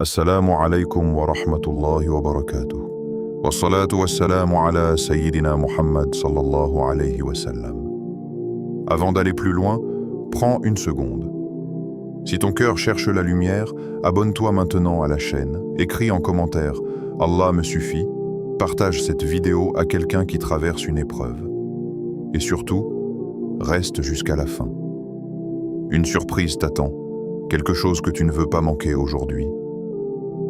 السلام عليكم ورحمة الله وبركاته والصلاة والسلام على سيدنا Muhammad sallallahu alayhi wa sallam. Avant d'aller plus loin, prends une seconde. Si ton cœur cherche la lumière, abonne-toi maintenant à la chaîne, écris en commentaire « Allah me suffit », partage cette vidéo à quelqu'un qui traverse une épreuve. Et surtout, reste jusqu'à la fin. Une surprise t'attend, quelque chose que tu ne veux pas manquer aujourd'hui.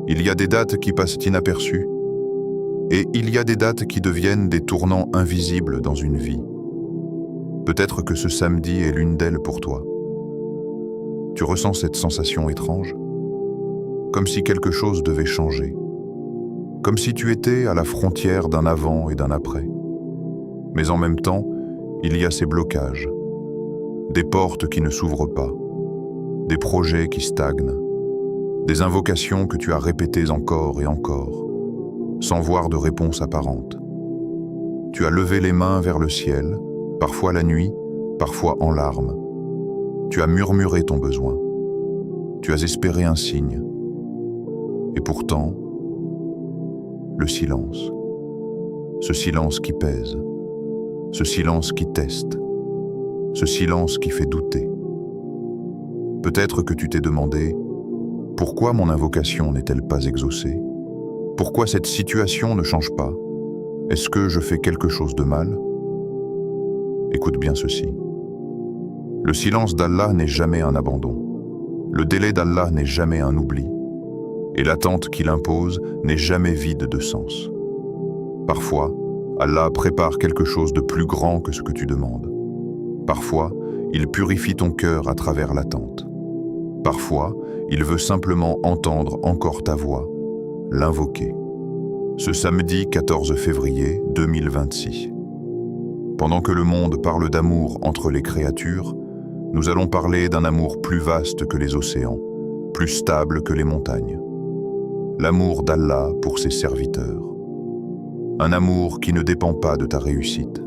Il y a des dates qui passent inaperçues, et il y a des dates qui deviennent des tournants invisibles dans une vie. Peut-être que ce samedi est l'une d'elles pour toi. Tu ressens cette sensation étrange, comme si quelque chose devait changer, comme si tu étais à la frontière d'un avant et d'un après. Mais en même temps, il y a ces blocages, des portes qui ne s'ouvrent pas, des projets qui stagnent, des invocations que tu as répétées encore et encore, sans voir de réponse apparente. Tu as levé les mains vers le ciel, parfois la nuit, parfois en larmes. Tu as murmuré ton besoin. Tu as espéré un signe. Et pourtant, le silence. Ce silence qui pèse. Ce silence qui teste. Ce silence qui fait douter. Peut-être que tu t'es demandé « Pourquoi mon invocation n'est-elle pas exaucée? Pourquoi cette situation ne change pas? Est-ce que je fais quelque chose de mal ?» Écoute bien ceci. Le silence d'Allah n'est jamais un abandon. Le délai d'Allah n'est jamais un oubli. Et l'attente qu'il impose n'est jamais vide de sens. Parfois, Allah prépare quelque chose de plus grand que ce que tu demandes. Parfois, il purifie ton cœur à travers l'attente. Parfois, il veut simplement entendre encore ta voix, l'invoquer. Ce samedi 14 février 2026. Pendant que le monde parle d'amour entre les créatures, nous allons parler d'un amour plus vaste que les océans, plus stable que les montagnes. L'amour d'Allah pour ses serviteurs. Un amour qui ne dépend pas de ta réussite.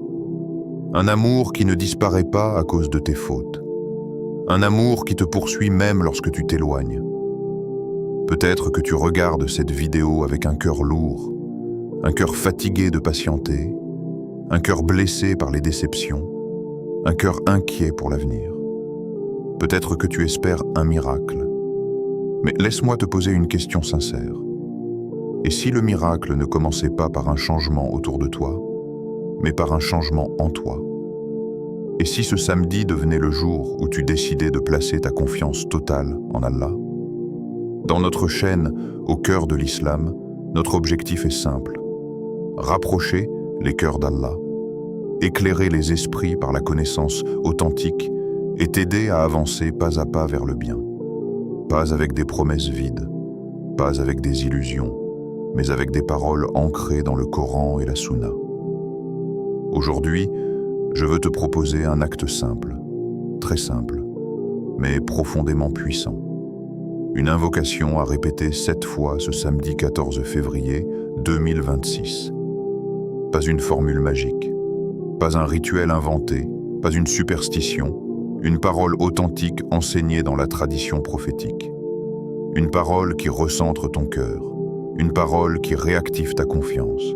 Un amour qui ne disparaît pas à cause de tes fautes. Un amour qui te poursuit même lorsque tu t'éloignes. Peut-être que tu regardes cette vidéo avec un cœur lourd, un cœur fatigué de patienter, un cœur blessé par les déceptions, un cœur inquiet pour l'avenir. Peut-être que tu espères un miracle. Mais laisse-moi te poser une question sincère. Et si le miracle ne commençait pas par un changement autour de toi, mais par un changement en toi? Et si ce samedi devenait le jour où tu décidais de placer ta confiance totale en Allah? Dans notre chaîne, au cœur de l'islam, notre objectif est simple. Rapprocher les cœurs d'Allah, éclairer les esprits par la connaissance authentique et t'aider à avancer pas à pas vers le bien. Pas avec des promesses vides, pas avec des illusions, mais avec des paroles ancrées dans le Coran et la Sunna. Aujourd'hui, je veux te proposer un acte simple, très simple, mais profondément puissant. Une invocation à répéter 7 fois ce samedi 14 février 2026. Pas une formule magique, pas un rituel inventé, pas une superstition, une parole authentique enseignée dans la tradition prophétique. Une parole qui recentre ton cœur, une parole qui réactive ta confiance,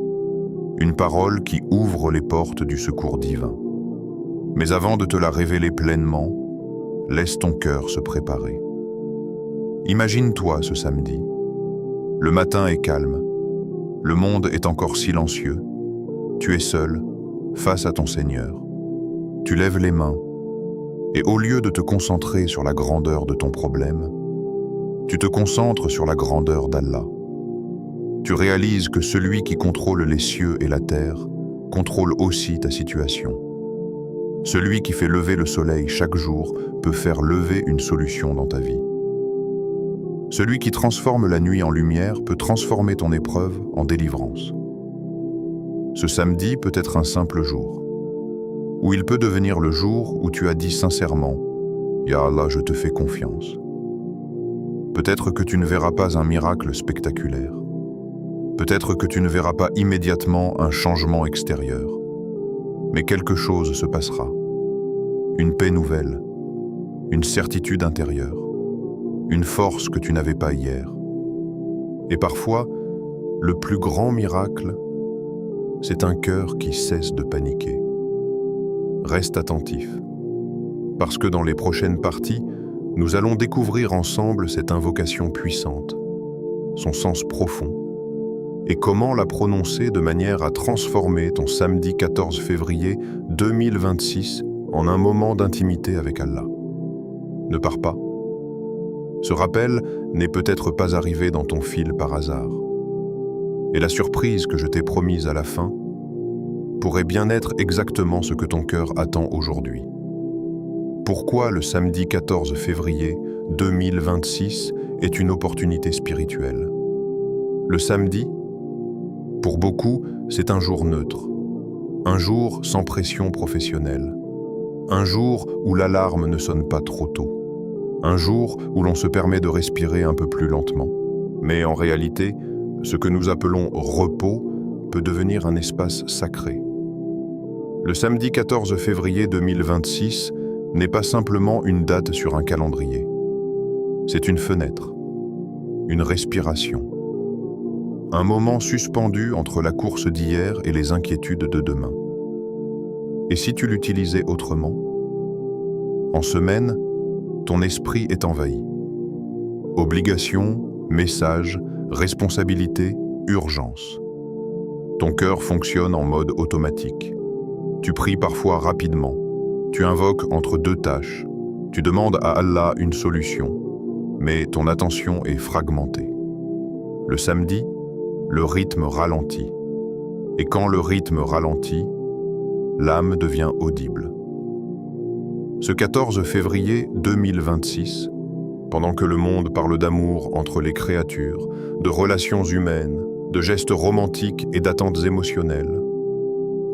une parole qui ouvre les portes du secours divin. Mais avant de te la révéler pleinement, laisse ton cœur se préparer. Imagine-toi ce samedi. Le matin est calme. Le monde est encore silencieux. Tu es seul, face à ton Seigneur. Tu lèves les mains, et au lieu de te concentrer sur la grandeur de ton problème, tu te concentres sur la grandeur d'Allah. Tu réalises que celui qui contrôle les cieux et la terre contrôle aussi ta situation. Celui qui fait lever le soleil chaque jour peut faire lever une solution dans ta vie. Celui qui transforme la nuit en lumière peut transformer ton épreuve en délivrance. Ce samedi peut être un simple jour, ou il peut devenir le jour où tu as dit sincèrement « Ya Allah, je te fais confiance ». Peut-être que tu ne verras pas un miracle spectaculaire. Peut-être que tu ne verras pas immédiatement un changement extérieur. Mais quelque chose se passera. Une paix nouvelle, une certitude intérieure, une force que tu n'avais pas hier. Et parfois, le plus grand miracle, c'est un cœur qui cesse de paniquer. Reste attentif, parce que dans les prochaines parties, nous allons découvrir ensemble cette invocation puissante, son sens profond, et comment la prononcer de manière à transformer ton samedi 14 février 2026 en un moment d'intimité avec Allah. Ne pars pas. Ce rappel n'est peut-être pas arrivé dans ton fil par hasard. Et la surprise que je t'ai promise à la fin pourrait bien être exactement ce que ton cœur attend aujourd'hui. Pourquoi le samedi 14 février 2026 est une opportunité spirituelle? Le samedi, pour beaucoup, c'est un jour neutre, un jour sans pression professionnelle, un jour où l'alarme ne sonne pas trop tôt, un jour où l'on se permet de respirer un peu plus lentement. Mais en réalité, ce que nous appelons repos peut devenir un espace sacré. Le samedi 14 février 2026 n'est pas simplement une date sur un calendrier. C'est une fenêtre, une respiration, un moment suspendu entre la course d'hier et les inquiétudes de demain. Et si tu l'utilisais autrement? En semaine, ton esprit est envahi. Obligations, messages, responsabilités, urgence. Ton cœur fonctionne en mode automatique. Tu pries parfois rapidement. Tu invoques entre deux tâches. Tu demandes à Allah une solution, mais ton attention est fragmentée. Le samedi, le rythme ralentit. Et quand le rythme ralentit, l'âme devient audible. Ce 14 février 2026, pendant que le monde parle d'amour entre les créatures, de relations humaines, de gestes romantiques et d'attentes émotionnelles,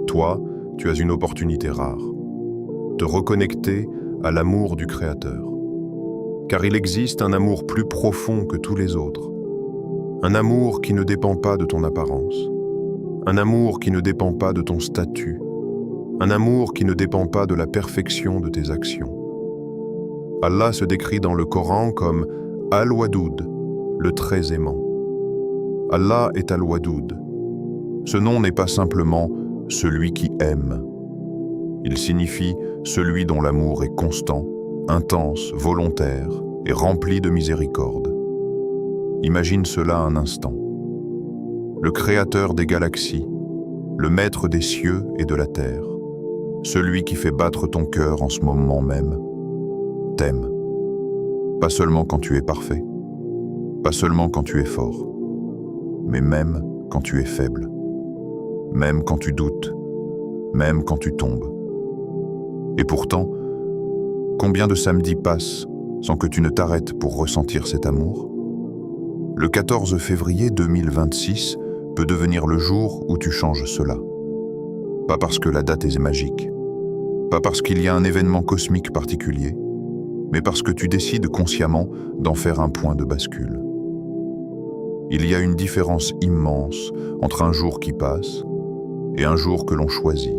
toi, tu as une opportunité rare. Te reconnecter à l'amour du Créateur. Car il existe un amour plus profond que tous les autres. Un amour qui ne dépend pas de ton apparence. Un amour qui ne dépend pas de ton statut. Un amour qui ne dépend pas de la perfection de tes actions. Allah se décrit dans le Coran comme Al-Wadoud, le très aimant. Allah est Al-Wadoud. Ce nom n'est pas simplement celui qui aime. Il signifie celui dont l'amour est constant, intense, volontaire et rempli de miséricorde. Imagine cela un instant. Le créateur des galaxies, le maître des cieux et de la terre, celui qui fait battre ton cœur en ce moment même, t'aime. Pas seulement quand tu es parfait, pas seulement quand tu es fort, mais même quand tu es faible, même quand tu doutes, même quand tu tombes. Et pourtant, combien de samedis passent sans que tu ne t'arrêtes pour ressentir cet amour? Le 14 février 2026 peut devenir le jour où tu changes cela. Pas parce que la date est magique, pas parce qu'il y a un événement cosmique particulier, mais parce que tu décides consciemment d'en faire un point de bascule. Il y a une différence immense entre un jour qui passe et un jour que l'on choisit.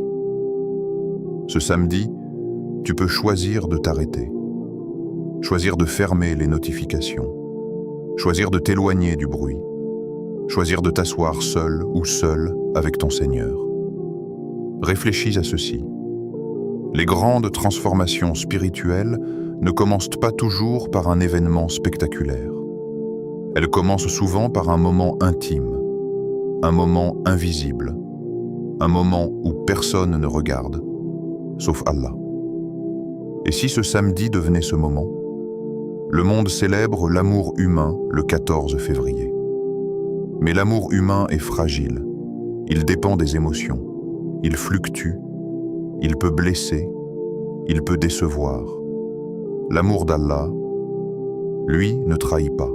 Ce samedi, tu peux choisir de t'arrêter, choisir de fermer les notifications, choisir de t'éloigner du bruit, choisir de t'asseoir seul ou seul avec ton Seigneur. Réfléchis à ceci. Les grandes transformations spirituelles ne commencent pas toujours par un événement spectaculaire. Elles commencent souvent par un moment intime, un moment invisible, un moment où personne ne regarde, sauf Allah. Et si ce samedi devenait ce moment? Le monde célèbre l'amour humain le 14 février. Mais l'amour humain est fragile. Il dépend des émotions. Il fluctue. Il peut blesser. Il peut décevoir. L'amour d'Allah, lui, ne trahit pas.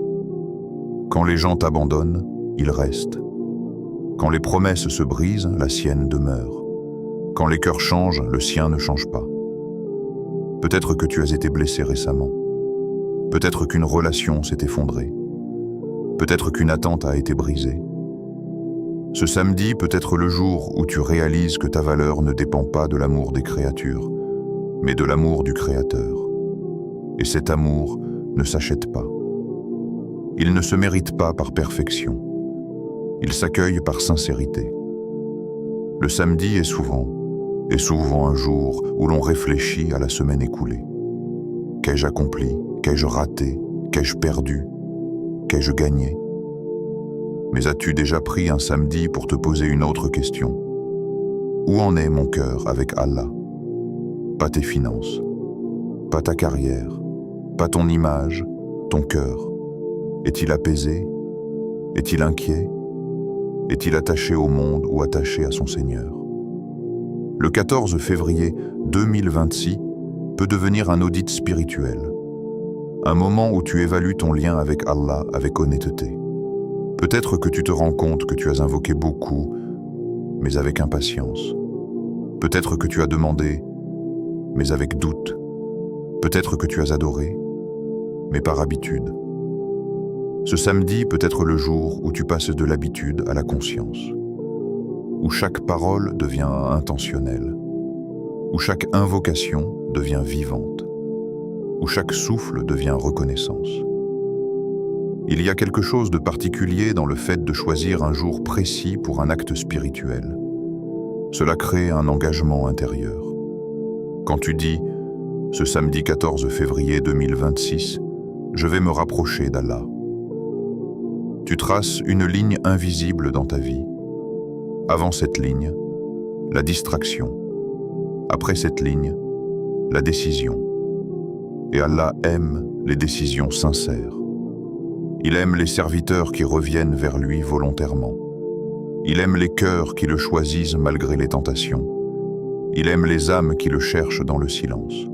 Quand les gens t'abandonnent, il reste. Quand les promesses se brisent, la sienne demeure. Quand les cœurs changent, le sien ne change pas. Peut-être que tu as été blessé récemment. Peut-être qu'une relation s'est effondrée. Peut-être qu'une attente a été brisée. Ce samedi peut être le jour où tu réalises que ta valeur ne dépend pas de l'amour des créatures, mais de l'amour du Créateur. Et cet amour ne s'achète pas. Il ne se mérite pas par perfection. Il s'accueille par sincérité. Le samedi est souvent un jour où l'on réfléchit à la semaine écoulée. Qu'ai-je accompli? Qu'ai-je raté? Qu'ai-je perdu? Qu'ai-je gagné? Mais as-tu déjà pris un samedi pour te poser une autre question? Où en est mon cœur avec Allah? Pas tes finances, pas ta carrière, pas ton image, ton cœur. Est-il apaisé? Est-il inquiet? Est-il attaché au monde ou attaché à son Seigneur? Le 14 février 2026 peut devenir un audit spirituel, un moment où tu évalues ton lien avec Allah avec honnêteté. Peut-être que tu te rends compte que tu as invoqué beaucoup, mais avec impatience. Peut-être que tu as demandé, mais avec doute. Peut-être que tu as adoré, mais par habitude. Ce samedi peut être le jour où tu passes de l'habitude à la conscience, où chaque parole devient intentionnelle, où chaque invocation devient vivante, où chaque souffle devient reconnaissance. Il y a quelque chose de particulier dans le fait de choisir un jour précis pour un acte spirituel. Cela crée un engagement intérieur. Quand tu dis « Ce samedi 14 février 2026, je vais me rapprocher d'Allah », tu traces une ligne invisible dans ta vie. Avant cette ligne, la distraction. Après cette ligne, la décision. Et Allah aime les décisions sincères. Il aime les serviteurs qui reviennent vers lui volontairement. Il aime les cœurs qui le choisissent malgré les tentations. Il aime les âmes qui le cherchent dans le silence.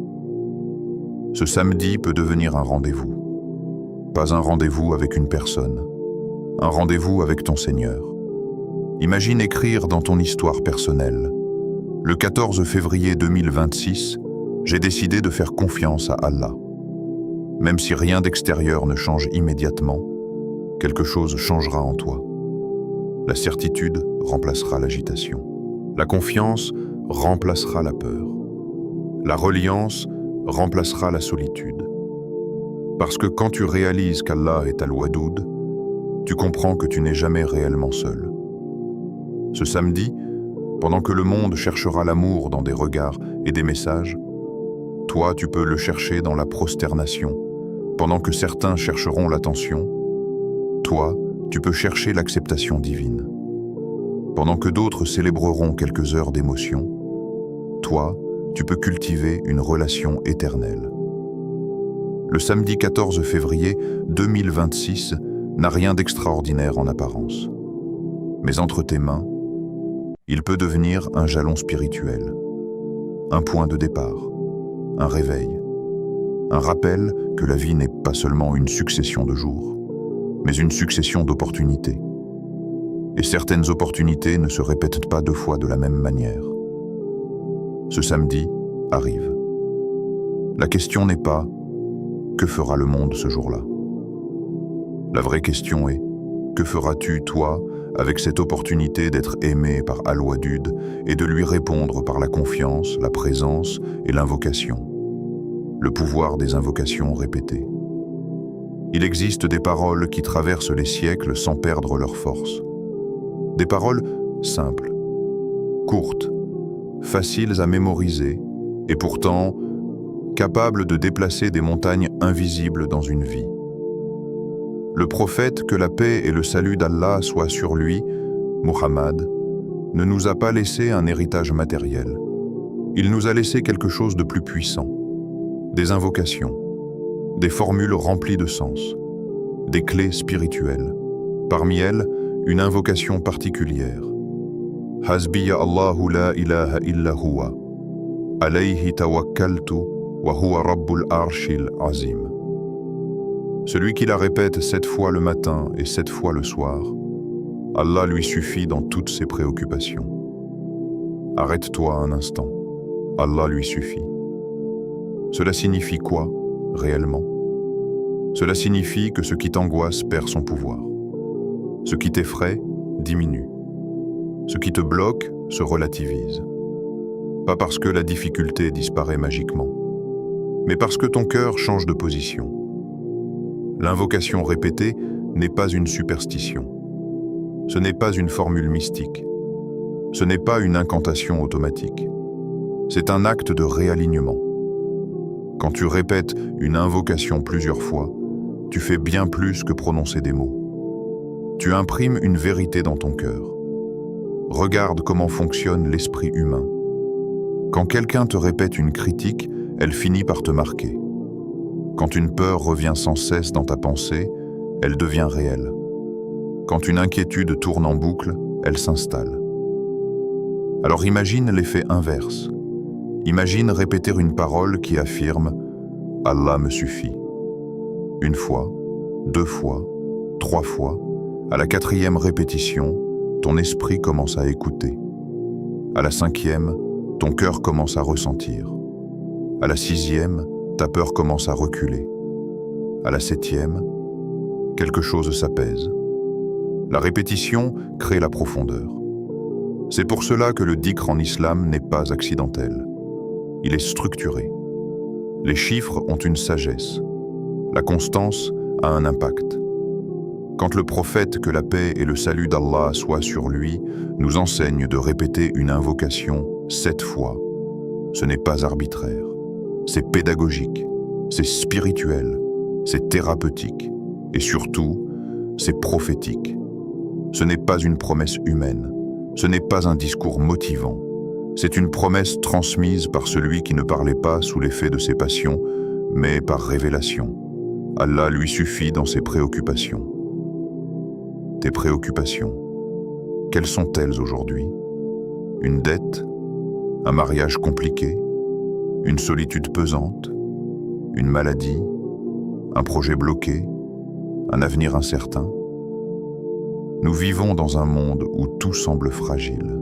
Ce samedi peut devenir un rendez-vous. Pas un rendez-vous avec une personne, un rendez-vous avec ton Seigneur. Imagine écrire dans ton histoire personnelle. Le 14 février 2026, j'ai décidé de faire confiance à Allah. Même si rien d'extérieur ne change immédiatement, quelque chose changera en toi. La certitude remplacera l'agitation. La confiance remplacera la peur. La reliance remplacera la solitude. Parce que quand tu réalises qu'Allah est Al-Wadoud, tu comprends que tu n'es jamais réellement seul. Ce samedi, pendant que le monde cherchera l'amour dans des regards et des messages, toi tu peux le chercher dans la prosternation. Pendant que certains chercheront l'attention, toi, tu peux chercher l'acceptation divine. Pendant que d'autres célébreront quelques heures d'émotion, toi, tu peux cultiver une relation éternelle. Le samedi 14 février 2026 n'a rien d'extraordinaire en apparence. Mais entre tes mains, il peut devenir un jalon spirituel, un point de départ, un réveil, un rappel que la vie n'est pas seulement une succession de jours, mais une succession d'opportunités. Et certaines opportunités ne se répètent pas deux fois de la même manière. Ce samedi arrive. La question n'est pas « Que fera le monde ce jour-là ?» La vraie question est « Que feras-tu, toi, avec cette opportunité d'être aimé par Al-Wadoud et de lui répondre par la confiance, la présence et l'invocation ?» Le pouvoir des invocations répétées. Il existe des paroles qui traversent les siècles sans perdre leur force. Des paroles simples, courtes, faciles à mémoriser et pourtant capables de déplacer des montagnes invisibles dans une vie. Le prophète, que la paix et le salut d'Allah soient sur lui, Muhammad, ne nous a pas laissé un héritage matériel. Il nous a laissé quelque chose de plus puissant. Des invocations, des formules remplies de sens, des clés spirituelles. Parmi elles, une invocation particulière. Hasbiya Allahu la ilaha illa huwa, alayhi tawakkaltu wa huwa rabbul arshil azim. Celui qui la répète 7 fois le matin et 7 fois le soir, Allah lui suffit dans toutes ses préoccupations. Arrête-toi un instant, Allah lui suffit. Cela signifie quoi, réellement? Cela signifie que ce qui t'angoisse perd son pouvoir. Ce qui t'effraie diminue. Ce qui te bloque se relativise. Pas parce que la difficulté disparaît magiquement, mais parce que ton cœur change de position. L'invocation répétée n'est pas une superstition. Ce n'est pas une formule mystique. Ce n'est pas une incantation automatique. C'est un acte de réalignement. Quand tu répètes une invocation plusieurs fois, tu fais bien plus que prononcer des mots. Tu imprimes une vérité dans ton cœur. Regarde comment fonctionne l'esprit humain. Quand quelqu'un te répète une critique, elle finit par te marquer. Quand une peur revient sans cesse dans ta pensée, elle devient réelle. Quand une inquiétude tourne en boucle, elle s'installe. Alors imagine l'effet inverse. Imagine répéter une parole qui affirme « Allah me suffit ». Une fois, 2 fois, 3 fois, à la 4e répétition, ton esprit commence à écouter. À la 5e, ton cœur commence à ressentir. À la 6e, ta peur commence à reculer. À la 7e, quelque chose s'apaise. La répétition crée la profondeur. C'est pour cela que le dhikr en islam n'est pas accidentel. Il est structuré. Les chiffres ont une sagesse. La constance a un impact. Quand le prophète, que la paix et le salut d'Allah soient sur lui, nous enseigne de répéter une invocation 7 fois, ce n'est pas arbitraire. C'est pédagogique, c'est spirituel, c'est thérapeutique et surtout, c'est prophétique. Ce n'est pas une promesse humaine, ce n'est pas un discours motivant. C'est une promesse transmise par celui qui ne parlait pas sous l'effet de ses passions, mais par révélation. Allah lui suffit dans ses préoccupations. Tes préoccupations, quelles sont-elles aujourd'hui? Une dette? Un mariage compliqué? Une solitude pesante? Une maladie? Un projet bloqué? Un avenir incertain? Nous vivons dans un monde où tout semble fragile.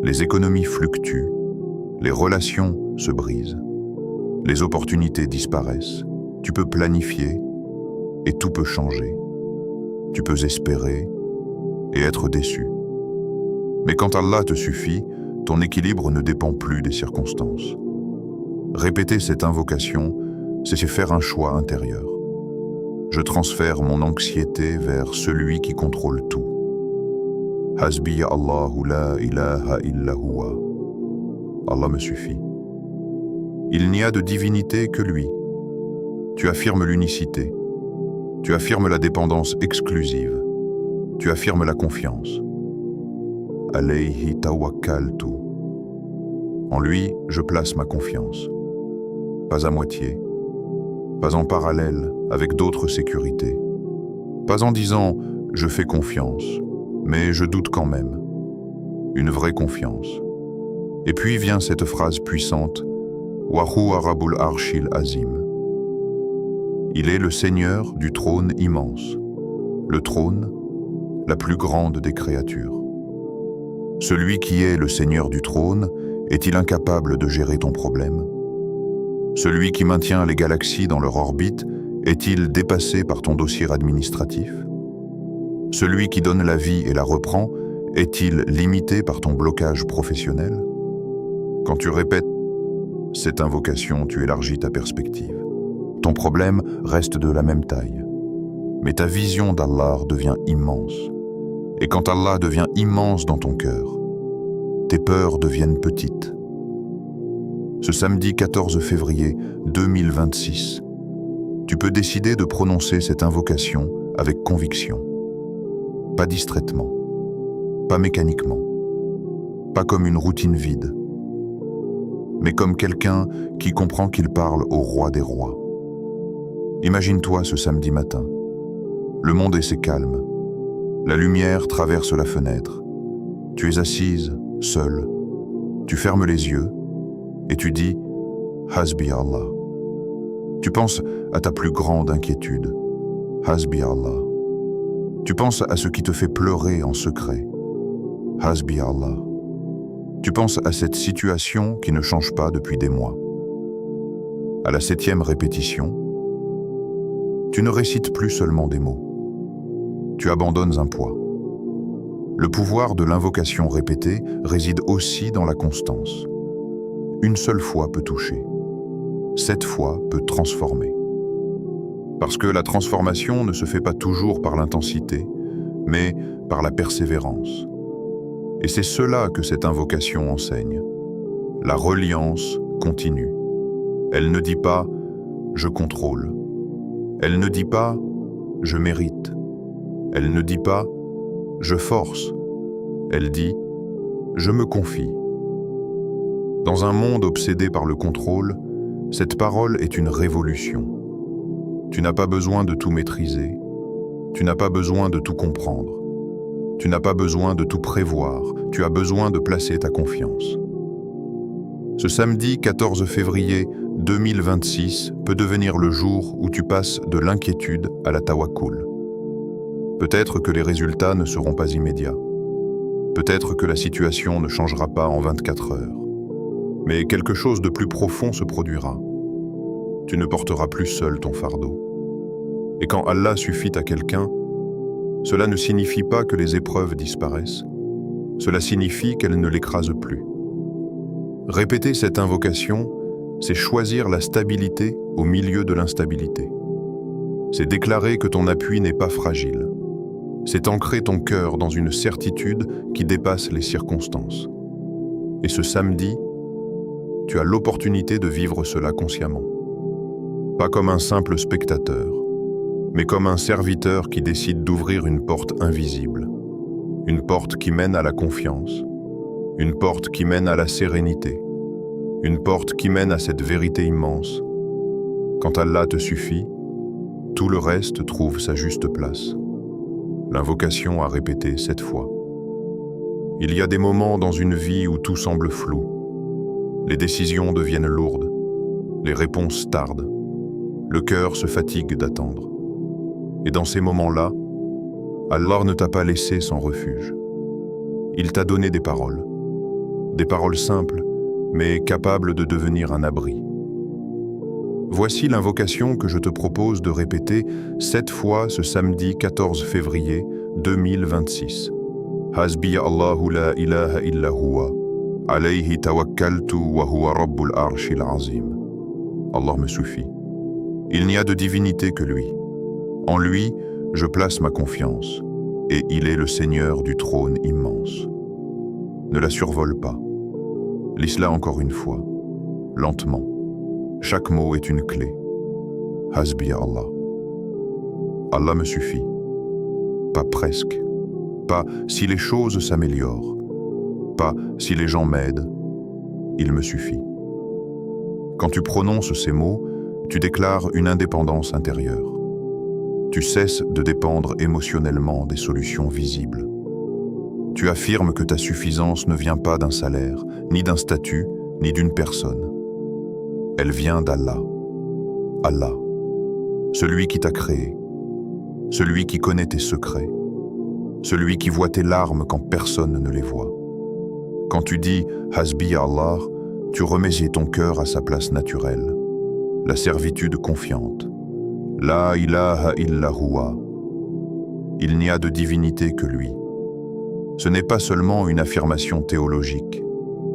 Les économies fluctuent, les relations se brisent, les opportunités disparaissent. Tu peux planifier et tout peut changer. Tu peux espérer et être déçu. Mais quand Allah te suffit, ton équilibre ne dépend plus des circonstances. Répéter cette invocation, c'est faire un choix intérieur. Je transfère mon anxiété vers celui qui contrôle tout. Hasbi Allahu la ilaha illa huwa. Allah me suffit. Il n'y a de divinité que lui. Tu affirmes l'unicité. Tu affirmes la dépendance exclusive. Tu affirmes la confiance. Alayhi tawakkaltu. En lui, je place ma confiance. Pas à moitié. Pas en parallèle avec d'autres sécurités. Pas en disant « je fais confiance », mais je doute quand même. Une vraie confiance. Et puis vient cette phrase puissante « Wa huwa Rabbul Arshil Azim ». Il est le Seigneur du trône immense. Le trône, la plus grande des créatures. Celui qui est le Seigneur du trône, est-il incapable de gérer ton problème? Celui qui maintient les galaxies dans leur orbite, est-il dépassé par ton dossier administratif? Celui qui donne la vie et la reprend, est-il limité par ton blocage professionnel? Quand tu répètes cette invocation, tu élargis ta perspective. Ton problème reste de la même taille. Mais ta vision d'Allah devient immense. Et quand Allah devient immense dans ton cœur, tes peurs deviennent petites. Ce samedi 14 février 2026, tu peux décider de prononcer cette invocation avec conviction. Pas distraitement, pas mécaniquement, pas comme une routine vide, mais comme quelqu'un qui comprend qu'il parle au roi des rois. Imagine-toi ce samedi matin. Le monde est calme. La lumière traverse la fenêtre. Tu es assise, seule. Tu fermes les yeux et tu dis « Hasbi Allah ». Tu penses à ta plus grande inquiétude. « Hasbi Allah ». Tu penses à ce qui te fait pleurer en secret. « Hasbi Allah ». Tu penses à cette situation qui ne change pas depuis des mois. À la 7e répétition, tu ne récites plus seulement des mots. Tu abandonnes un poids. Le pouvoir de l'invocation répétée réside aussi dans la constance. Une seule fois peut toucher. 7 fois peut transformer. Parce que la transformation ne se fait pas toujours par l'intensité, mais par la persévérance. Et c'est cela que cette invocation enseigne. La reliance continue. Elle ne dit pas « je contrôle ». Elle ne dit pas « je mérite ». Elle ne dit pas « je force ». Elle dit « je me confie ». Dans un monde obsédé par le contrôle, cette parole est une révolution. Tu n'as pas besoin de tout maîtriser. Tu n'as pas besoin de tout comprendre. Tu n'as pas besoin de tout prévoir. Tu as besoin de placer ta confiance. Ce samedi 14 février 2026 peut devenir le jour où tu passes de l'inquiétude à la tawakkul. Peut-être que les résultats ne seront pas immédiats. Peut-être que la situation ne changera pas en 24 heures. Mais quelque chose de plus profond se produira. Tu ne porteras plus seul ton fardeau. Et quand Allah suffit à quelqu'un, cela ne signifie pas que les épreuves disparaissent. Cela signifie qu'elles ne l'écrasent plus. Répéter cette invocation, c'est choisir la stabilité au milieu de l'instabilité. C'est déclarer que ton appui n'est pas fragile. C'est ancrer ton cœur dans une certitude qui dépasse les circonstances. Et ce samedi, tu as l'opportunité de vivre cela consciemment. Pas comme un simple spectateur, mais comme un serviteur qui décide d'ouvrir une porte invisible. Une porte qui mène à la confiance. Une porte qui mène à la sérénité. Une porte qui mène à cette vérité immense. Quand Allah te suffit, tout le reste trouve sa juste place. L'invocation à répéter 7 fois. Il y a des moments dans une vie où tout semble flou. Les décisions deviennent lourdes. Les réponses tardent. Le cœur se fatigue d'attendre. Et dans ces moments-là, Allah ne t'a pas laissé sans refuge. Il t'a donné des paroles simples, mais capables de devenir un abri. Voici l'invocation que je te propose de répéter 7 fois ce samedi 14 février 2026. Hasbiya Allahu la ilaha illa huwa, alayhi tawakkaltu wa huwa rabbul arshil azim. Allah me suffit. Il n'y a de divinité que lui. En lui, je place ma confiance, et il est le Seigneur du trône immense. Ne la survole pas. Lis-la encore une fois, lentement. Chaque mot est une clé. Hasbiya Allah. Allah me suffit. Pas presque. Pas si les choses s'améliorent. Pas si les gens m'aident. Il me suffit. Quand tu prononces ces mots, tu déclares une indépendance intérieure. Tu cesses de dépendre émotionnellement des solutions visibles. Tu affirmes que ta suffisance ne vient pas d'un salaire, ni d'un statut, ni d'une personne. Elle vient d'Allah. Allah, celui qui t'a créé, celui qui connaît tes secrets, celui qui voit tes larmes quand personne ne les voit. Quand tu dis « Hasbiya Allah », tu remets ton cœur à sa place naturelle, la servitude confiante. La ilaha illa huwa. Il n'y a de divinité que lui. Ce n'est pas seulement une affirmation théologique,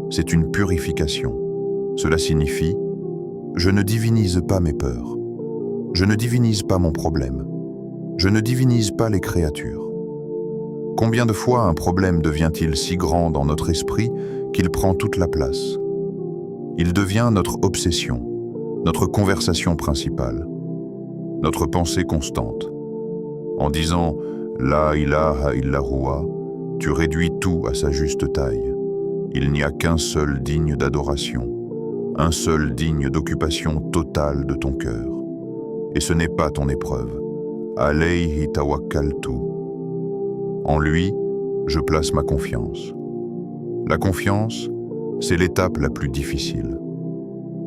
c'est une purification. Cela signifie « Je ne divinise pas mes peurs. Je ne divinise pas mon problème. Je ne divinise pas les créatures. » Combien de fois un problème devient-il si grand dans notre esprit qu'il prend toute la place? Il devient notre obsession, notre conversation principale, notre pensée constante. En disant « La ilaha illa huwa », tu réduis tout à sa juste taille. Il n'y a qu'un seul digne d'adoration, un seul digne d'occupation totale de ton cœur. Et ce n'est pas ton épreuve. Alayhi tawakkaltu. En lui, je place ma confiance. La confiance, c'est l'étape la plus difficile.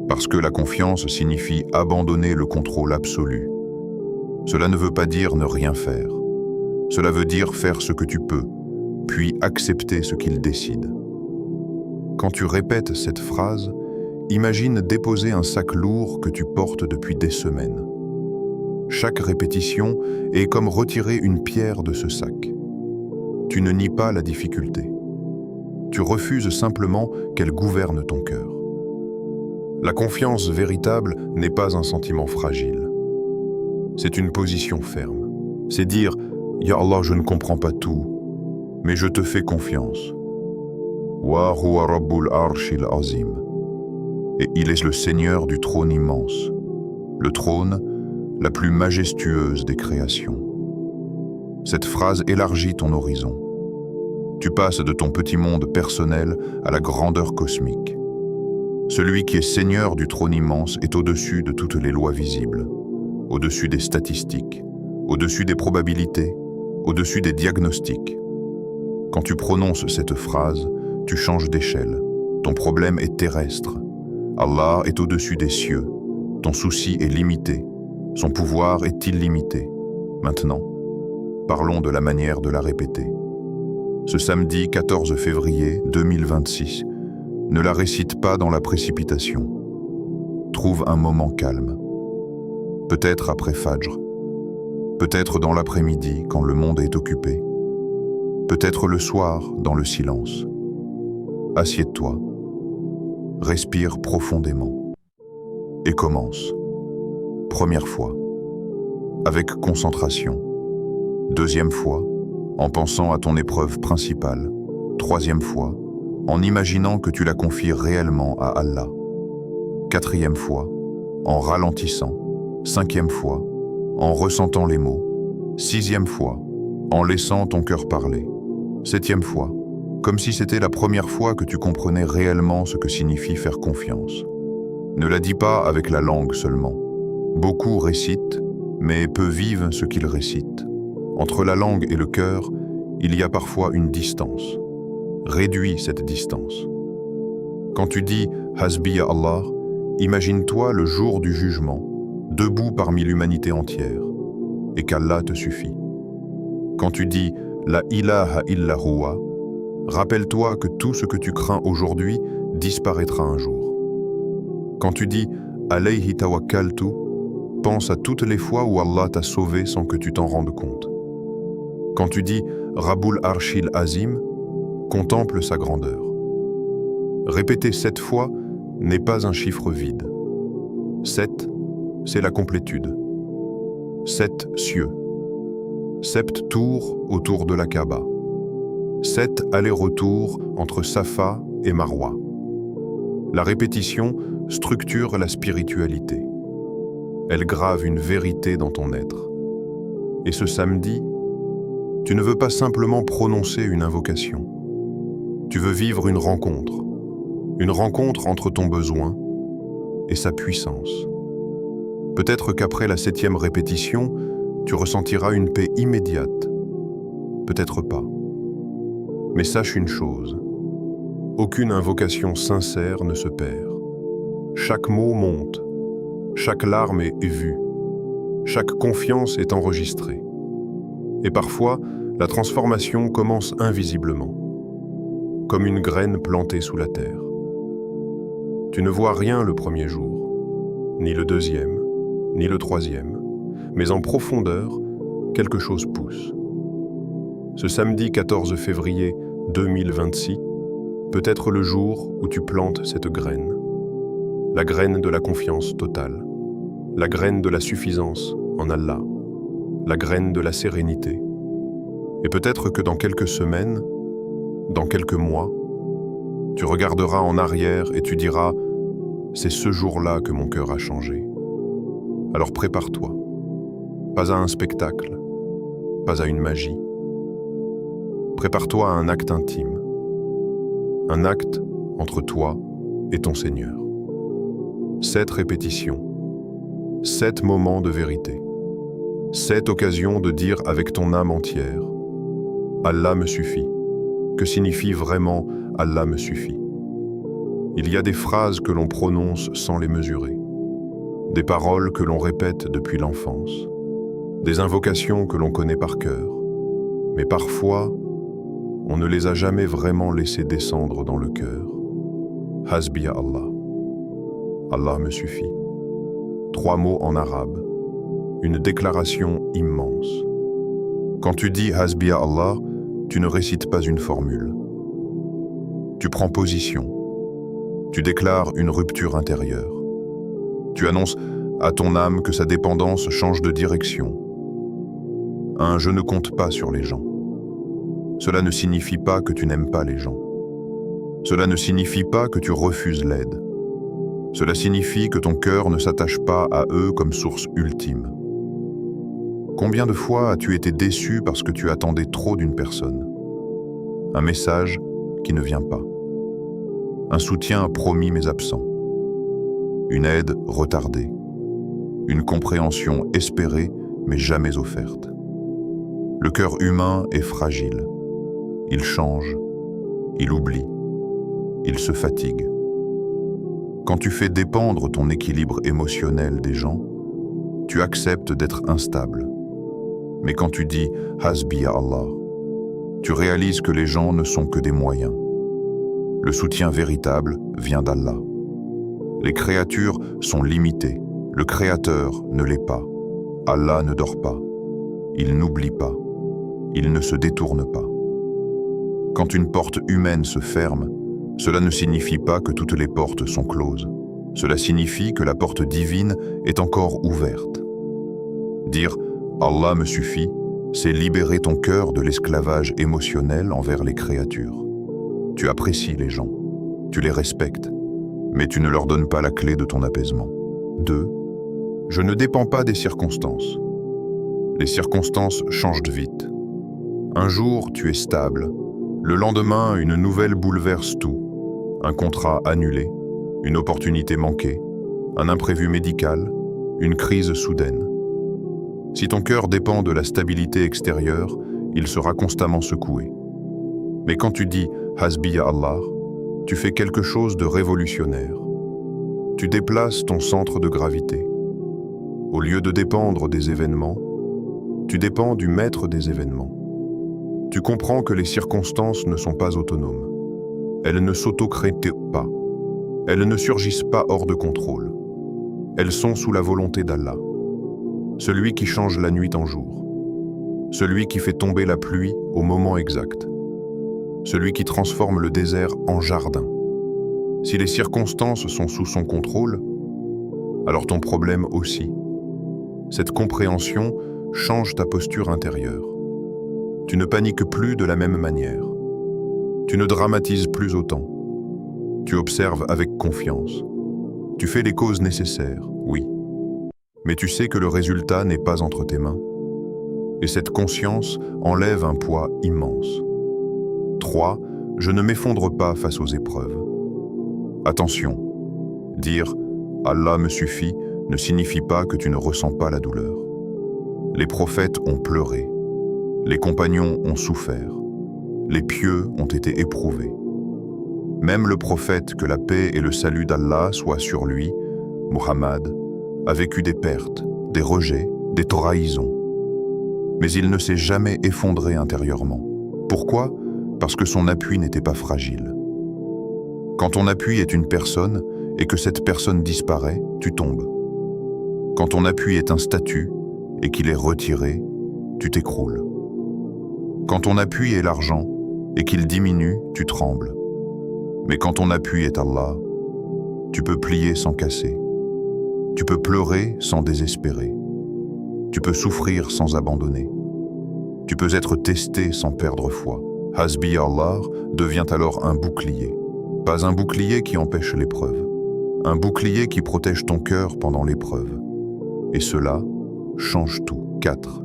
Parce que la confiance signifie abandonner le contrôle absolu. Cela ne veut pas dire ne rien faire. Cela veut dire faire ce que tu peux, puis accepter ce qu'il décide. Quand tu répètes cette phrase, imagine déposer un sac lourd que tu portes depuis des semaines. Chaque répétition est comme retirer une pierre de ce sac. Tu ne nies pas la difficulté. Tu refuses simplement qu'elle gouverne ton cœur. La confiance véritable n'est pas un sentiment fragile. C'est une position ferme. C'est dire « Ya Allah, je ne comprends pas tout, mais je te fais confiance. » Wa huwa rabbul arshil azim. Et il est le Seigneur du trône immense, le trône, la plus majestueuse des créations. Cette phrase élargit ton horizon. Tu passes de ton petit monde personnel à la grandeur cosmique. Celui qui est Seigneur du trône immense est au-dessus de toutes les lois visibles, au-dessus des statistiques, au-dessus des probabilités, au-dessus des diagnostics. Quand tu prononces cette phrase, tu changes d'échelle. Ton problème est terrestre. Allah est au-dessus des cieux. Ton souci est limité. Son pouvoir est illimité. Maintenant, parlons de la manière de la répéter. Ce samedi 14 février 2026, ne la récite pas dans la précipitation. Trouve un moment calme. Peut-être après Fajr. Peut-être dans l'après-midi quand le monde est occupé. Peut-être le soir dans le silence. Assieds-toi. Respire profondément. Et commence. Première fois, avec concentration. Deuxième fois, en pensant à ton épreuve principale. Troisième fois, en imaginant que tu la confies réellement à Allah. Quatrième fois, en ralentissant. Cinquième fois, en ressentant les mots. Sixième fois, en laissant ton cœur parler. Septième fois, comme si c'était la première fois que tu comprenais réellement ce que signifie faire confiance. Ne la dis pas avec la langue seulement. Beaucoup récitent, mais peu vivent ce qu'ils récitent. Entre la langue et le cœur, il y a parfois une distance. Réduis cette distance. Quand tu dis « Hasbi Allah », imagine-toi le jour du jugement, debout parmi l'humanité entière, et qu'Allah te suffit. Quand tu dis « La ilaha illa huwa », rappelle-toi que tout ce que tu crains aujourd'hui disparaîtra un jour. Quand tu dis « Alayhi tawakkaltu », pense à toutes les fois où Allah t'a sauvé sans que tu t'en rendes compte. Quand tu dis « Rabbul arshil azim », contemple sa grandeur. Répéter 7 fois n'est pas un chiffre vide. 7, c'est la complétude. 7 cieux. 7 tours autour de la Kaaba. 7 allers-retours entre Safa et Marwa. La répétition structure la spiritualité. Elle grave une vérité dans ton être. Et ce samedi, tu ne veux pas simplement prononcer une invocation. Tu veux vivre une rencontre entre ton besoin et sa puissance. Peut-être qu'après la 7e répétition, tu ressentiras une paix immédiate. Peut-être pas. Mais sache une chose, aucune invocation sincère ne se perd. Chaque mot monte, chaque larme est vue, chaque confiance est enregistrée. Et parfois, la transformation commence invisiblement, comme une graine plantée sous la terre. Tu ne vois rien le premier jour, ni le deuxième, ni le troisième, mais en profondeur, quelque chose pousse. Ce samedi 14 février 2026 peut être le jour où tu plantes cette graine. La graine de la confiance totale, la graine de la suffisance en Allah, la graine de la sérénité. Et peut-être que dans quelques semaines, dans quelques mois, tu regarderas en arrière et tu diras « C'est ce jour-là que mon cœur a changé ». Alors prépare-toi, pas à un spectacle, pas à une magie. Prépare-toi à un acte intime, un acte entre toi et ton Seigneur. 7 répétitions, 7 moments de vérité, 7 occasions de dire avec ton âme entière « Allah me suffit ». Que signifie vraiment « Allah me suffit ». Il y a des phrases que l'on prononce sans les mesurer, des paroles que l'on répète depuis l'enfance, des invocations que l'on connaît par cœur, mais parfois, on ne les a jamais vraiment laissées descendre dans le cœur. Hasbi Allah. Allah me suffit. 3 mots en arabe, une déclaration immense. Quand tu dis Hasbi Allah, tu ne récites pas une formule. Tu prends position. Tu déclares une rupture intérieure. Tu annonces à ton âme que sa dépendance change de direction. Un « je ne compte pas sur les gens ». Cela ne signifie pas que tu n'aimes pas les gens. Cela ne signifie pas que tu refuses l'aide. Cela signifie que ton cœur ne s'attache pas à eux comme source ultime. Combien de fois as-tu été déçu parce que tu attendais trop d'une personne? Un message qui ne vient pas. Un soutien promis mais absent. Une aide retardée. Une compréhension espérée mais jamais offerte. Le cœur humain est fragile. Il change, il oublie, il se fatigue. Quand tu fais dépendre ton équilibre émotionnel des gens, tu acceptes d'être instable. Mais quand tu dis « Hasbi ya Allah », tu réalises que les gens ne sont que des moyens. Le soutien véritable vient d'Allah. Les créatures sont limitées, le Créateur ne l'est pas. Allah ne dort pas, il n'oublie pas, il ne se détourne pas. Quand une porte humaine se ferme, cela ne signifie pas que toutes les portes sont closes. Cela signifie que la porte divine est encore ouverte. Dire « Allah me suffit », c'est libérer ton cœur de l'esclavage émotionnel envers les créatures. Tu apprécies les gens, tu les respectes, mais tu ne leur donnes pas la clé de ton apaisement. 2. Je ne dépends pas des circonstances. Les circonstances changent vite. Un jour, tu es stable. Le lendemain, une nouvelle bouleverse tout. Un contrat annulé, une opportunité manquée, un imprévu médical, une crise soudaine. Si ton cœur dépend de la stabilité extérieure, il sera constamment secoué. Mais quand tu dis « Hasbi ya Allah », tu fais quelque chose de révolutionnaire. Tu déplaces ton centre de gravité. Au lieu de dépendre des événements, tu dépends du maître des événements. Tu comprends que les circonstances ne sont pas autonomes. Elles ne s'auto-créent pas. Elles ne surgissent pas hors de contrôle. Elles sont sous la volonté d'Allah. Celui qui change la nuit en jour. Celui qui fait tomber la pluie au moment exact. Celui qui transforme le désert en jardin. Si les circonstances sont sous son contrôle, alors ton problème aussi. Cette compréhension change ta posture intérieure. Tu ne paniques plus de la même manière. Tu ne dramatises plus autant. Tu observes avec confiance. Tu fais les causes nécessaires, oui. Mais tu sais que le résultat n'est pas entre tes mains. Et cette conscience enlève un poids immense. 3. Je ne m'effondre pas face aux épreuves. Attention, dire « Allah me suffit » ne signifie pas que tu ne ressens pas la douleur. Les prophètes ont pleuré. Les compagnons ont souffert. Les pieux ont été éprouvés. Même le prophète, que la paix et le salut d'Allah soient sur lui, Muhammad, a vécu des pertes, des rejets, des trahisons. Mais il ne s'est jamais effondré intérieurement. Pourquoi? Parce que son appui n'était pas fragile. Quand ton appui est une personne et que cette personne disparaît, tu tombes. Quand ton appui est un statut et qu'il est retiré, tu t'écroules. Quand ton appui est l'argent et qu'il diminue, tu trembles. Mais quand ton appui est Allah, tu peux plier sans casser. Tu peux pleurer sans désespérer. Tu peux souffrir sans abandonner. Tu peux être testé sans perdre foi. Hasbi Allah devient alors un bouclier. Pas un bouclier qui empêche l'épreuve. Un bouclier qui protège ton cœur pendant l'épreuve. Et cela change tout. 4.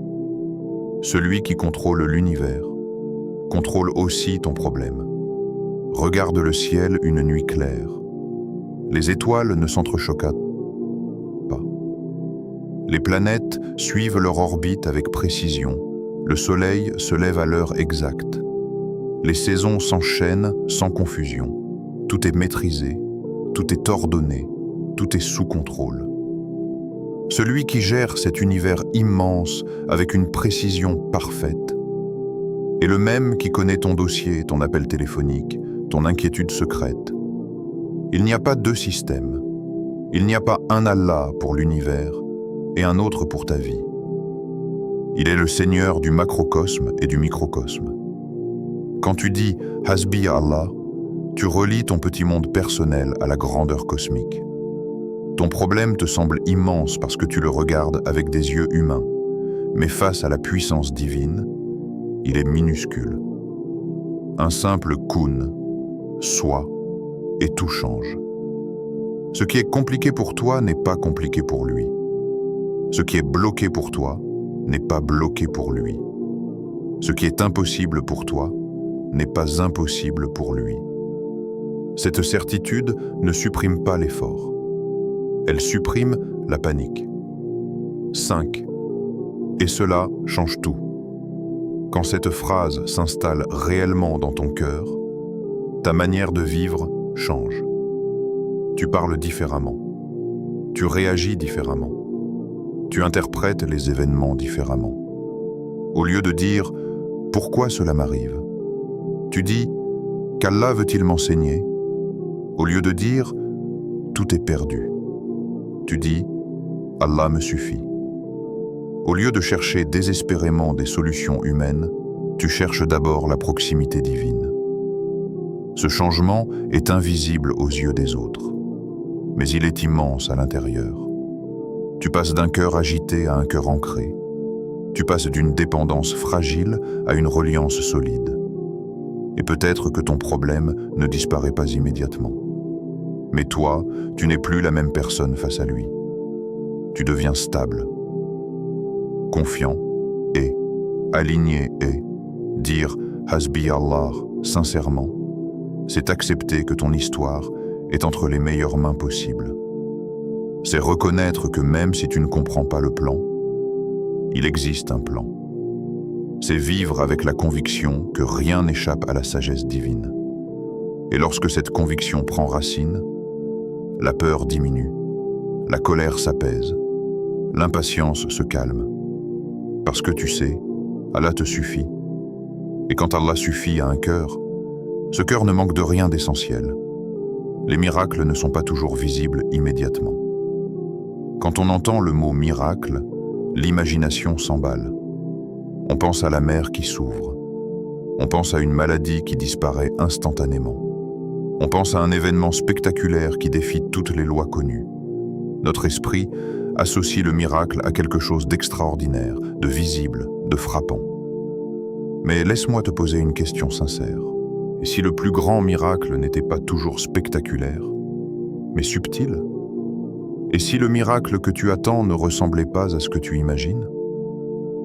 Celui qui contrôle l'univers contrôle aussi ton problème. Regarde le ciel une nuit claire. Les étoiles ne s'entrechoquent pas. Les planètes suivent leur orbite avec précision. Le soleil se lève à l'heure exacte. Les saisons s'enchaînent sans confusion. Tout est maîtrisé, tout est ordonné, tout est sous contrôle. Celui qui gère cet univers immense avec une précision parfaite est le même qui connaît ton dossier, ton appel téléphonique, ton inquiétude secrète. Il n'y a pas deux systèmes. Il n'y a pas un Allah pour l'univers et un autre pour ta vie. Il est le Seigneur du macrocosme et du microcosme. Quand tu dis « Hasbi ya Allah », tu relis ton petit monde personnel à la grandeur cosmique. Ton problème te semble immense parce que tu le regardes avec des yeux humains, mais face à la puissance divine, il est minuscule. Un simple kun, soit, et tout change. Ce qui est compliqué pour toi n'est pas compliqué pour lui. Ce qui est bloqué pour toi n'est pas bloqué pour lui. Ce qui est impossible pour toi n'est pas impossible pour lui. Cette certitude ne supprime pas l'effort. Elle supprime la panique. 5. Et cela change tout. Quand cette phrase s'installe réellement dans ton cœur, ta manière de vivre change. Tu parles différemment. Tu réagis différemment. Tu interprètes les événements différemment. Au lieu de dire « Pourquoi cela m'arrive ?», tu dis « Qu'Allah veut-il m'enseigner ?» Au lieu de dire « Tout est perdu », tu dis « Allah me suffit ». Au lieu de chercher désespérément des solutions humaines, tu cherches d'abord la proximité divine. Ce changement est invisible aux yeux des autres, mais il est immense à l'intérieur. Tu passes d'un cœur agité à un cœur ancré. Tu passes d'une dépendance fragile à une reliance solide. Et peut-être que ton problème ne disparaît pas immédiatement. Mais toi, tu n'es plus la même personne face à lui. Tu deviens stable, confiant et aligné et dire « Hasbi Allah » sincèrement, c'est accepter que ton histoire est entre les meilleures mains possibles. C'est reconnaître que même si tu ne comprends pas le plan, il existe un plan. C'est vivre avec la conviction que rien n'échappe à la sagesse divine. Et lorsque cette conviction prend racine, la peur diminue, la colère s'apaise, l'impatience se calme. Parce que tu sais, Allah te suffit. Et quand Allah suffit à un cœur, ce cœur ne manque de rien d'essentiel. Les miracles ne sont pas toujours visibles immédiatement. Quand on entend le mot miracle, l'imagination s'emballe. On pense à la mer qui s'ouvre. On pense à une maladie qui disparaît instantanément. On pense à un événement spectaculaire qui défie toutes les lois connues. Notre esprit associe le miracle à quelque chose d'extraordinaire, de visible, de frappant. Mais laisse-moi te poser une question sincère. Et si le plus grand miracle n'était pas toujours spectaculaire, mais subtil ? Et si le miracle que tu attends ne ressemblait pas à ce que tu imagines ?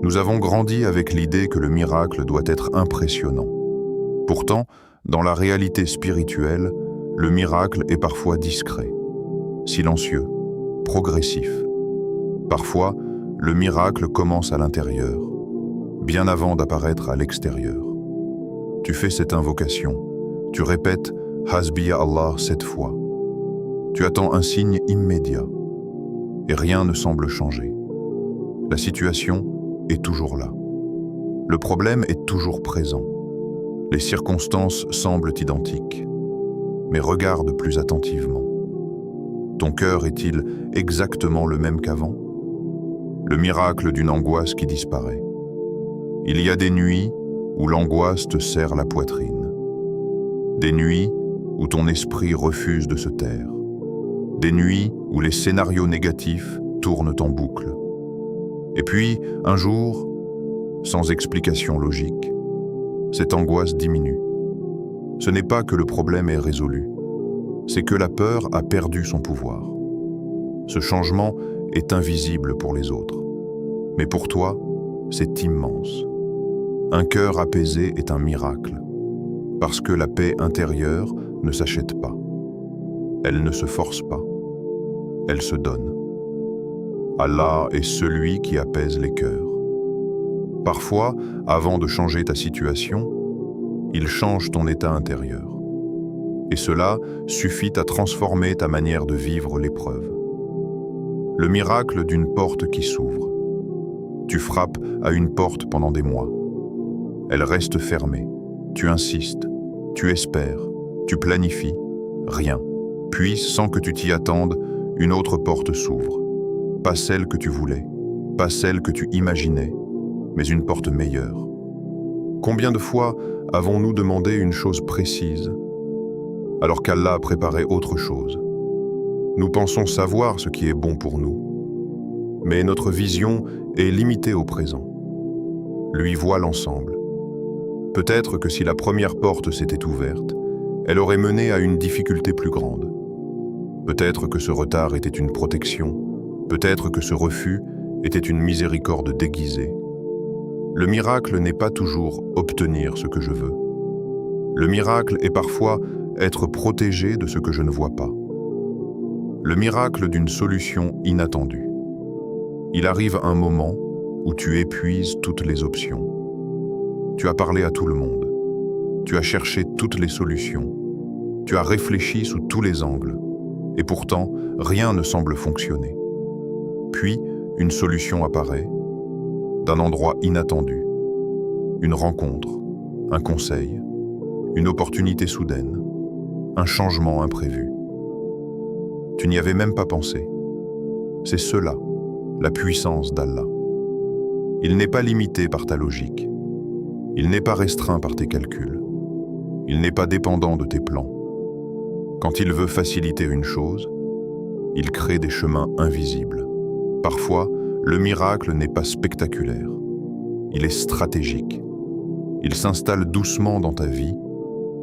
Nous avons grandi avec l'idée que le miracle doit être impressionnant. Pourtant, dans la réalité spirituelle, le miracle est parfois discret, silencieux, progressif. Parfois, le miracle commence à l'intérieur, bien avant d'apparaître à l'extérieur. Tu fais cette invocation, tu répètes « Hasbi Allah » 7 fois. Tu attends un signe immédiat, et rien ne semble changer. La situation est toujours là. Le problème est toujours présent. Les circonstances semblent identiques. Mais regarde plus attentivement. Ton cœur est-il exactement le même qu'avant ? Le miracle d'une angoisse qui disparaît. Il y a des nuits où l'angoisse te serre la poitrine. Des nuits où ton esprit refuse de se taire. Des nuits où les scénarios négatifs tournent en boucle. Et puis, un jour, sans explication logique, cette angoisse diminue. Ce n'est pas que le problème est résolu, c'est que la peur a perdu son pouvoir. Ce changement est invisible pour les autres, mais pour toi, c'est immense. Un cœur apaisé est un miracle, parce que la paix intérieure ne s'achète pas. Elle ne se force pas, elle se donne. Allah est celui qui apaise les cœurs. Parfois, avant de changer ta situation, il change ton état intérieur. Et cela suffit à transformer ta manière de vivre l'épreuve. Le miracle d'une porte qui s'ouvre. Tu frappes à une porte pendant des mois. Elle reste fermée. Tu insistes, tu espères, tu planifies, rien. Puis, sans que tu t'y attendes, une autre porte s'ouvre. Pas celle que tu voulais, pas celle que tu imaginais, mais une porte meilleure. Combien de fois avons-nous demandé une chose précise, alors qu'Allah préparait autre chose ? Nous pensons savoir ce qui est bon pour nous, mais notre vision est limitée au présent. Lui voit l'ensemble. Peut-être que si la première porte s'était ouverte, elle aurait mené à une difficulté plus grande. Peut-être que ce retard était une protection, peut-être que ce refus était une miséricorde déguisée. Le miracle n'est pas toujours obtenir ce que je veux. Le miracle est parfois être protégé de ce que je ne vois pas. Le miracle d'une solution inattendue. Il arrive un moment où tu épuises toutes les options. Tu as parlé à tout le monde. Tu as cherché toutes les solutions. Tu as réfléchi sous tous les angles. Et pourtant, rien ne semble fonctionner. Puis, une solution apparaît, d'un endroit inattendu. Une rencontre, un conseil, une opportunité soudaine, un changement imprévu. Tu n'y avais même pas pensé. C'est cela, la puissance d'Allah. Il n'est pas limité par ta logique. Il n'est pas restreint par tes calculs. Il n'est pas dépendant de tes plans. Quand il veut faciliter une chose, il crée des chemins invisibles. Parfois, le miracle n'est pas spectaculaire. Il est stratégique. Il s'installe doucement dans ta vie,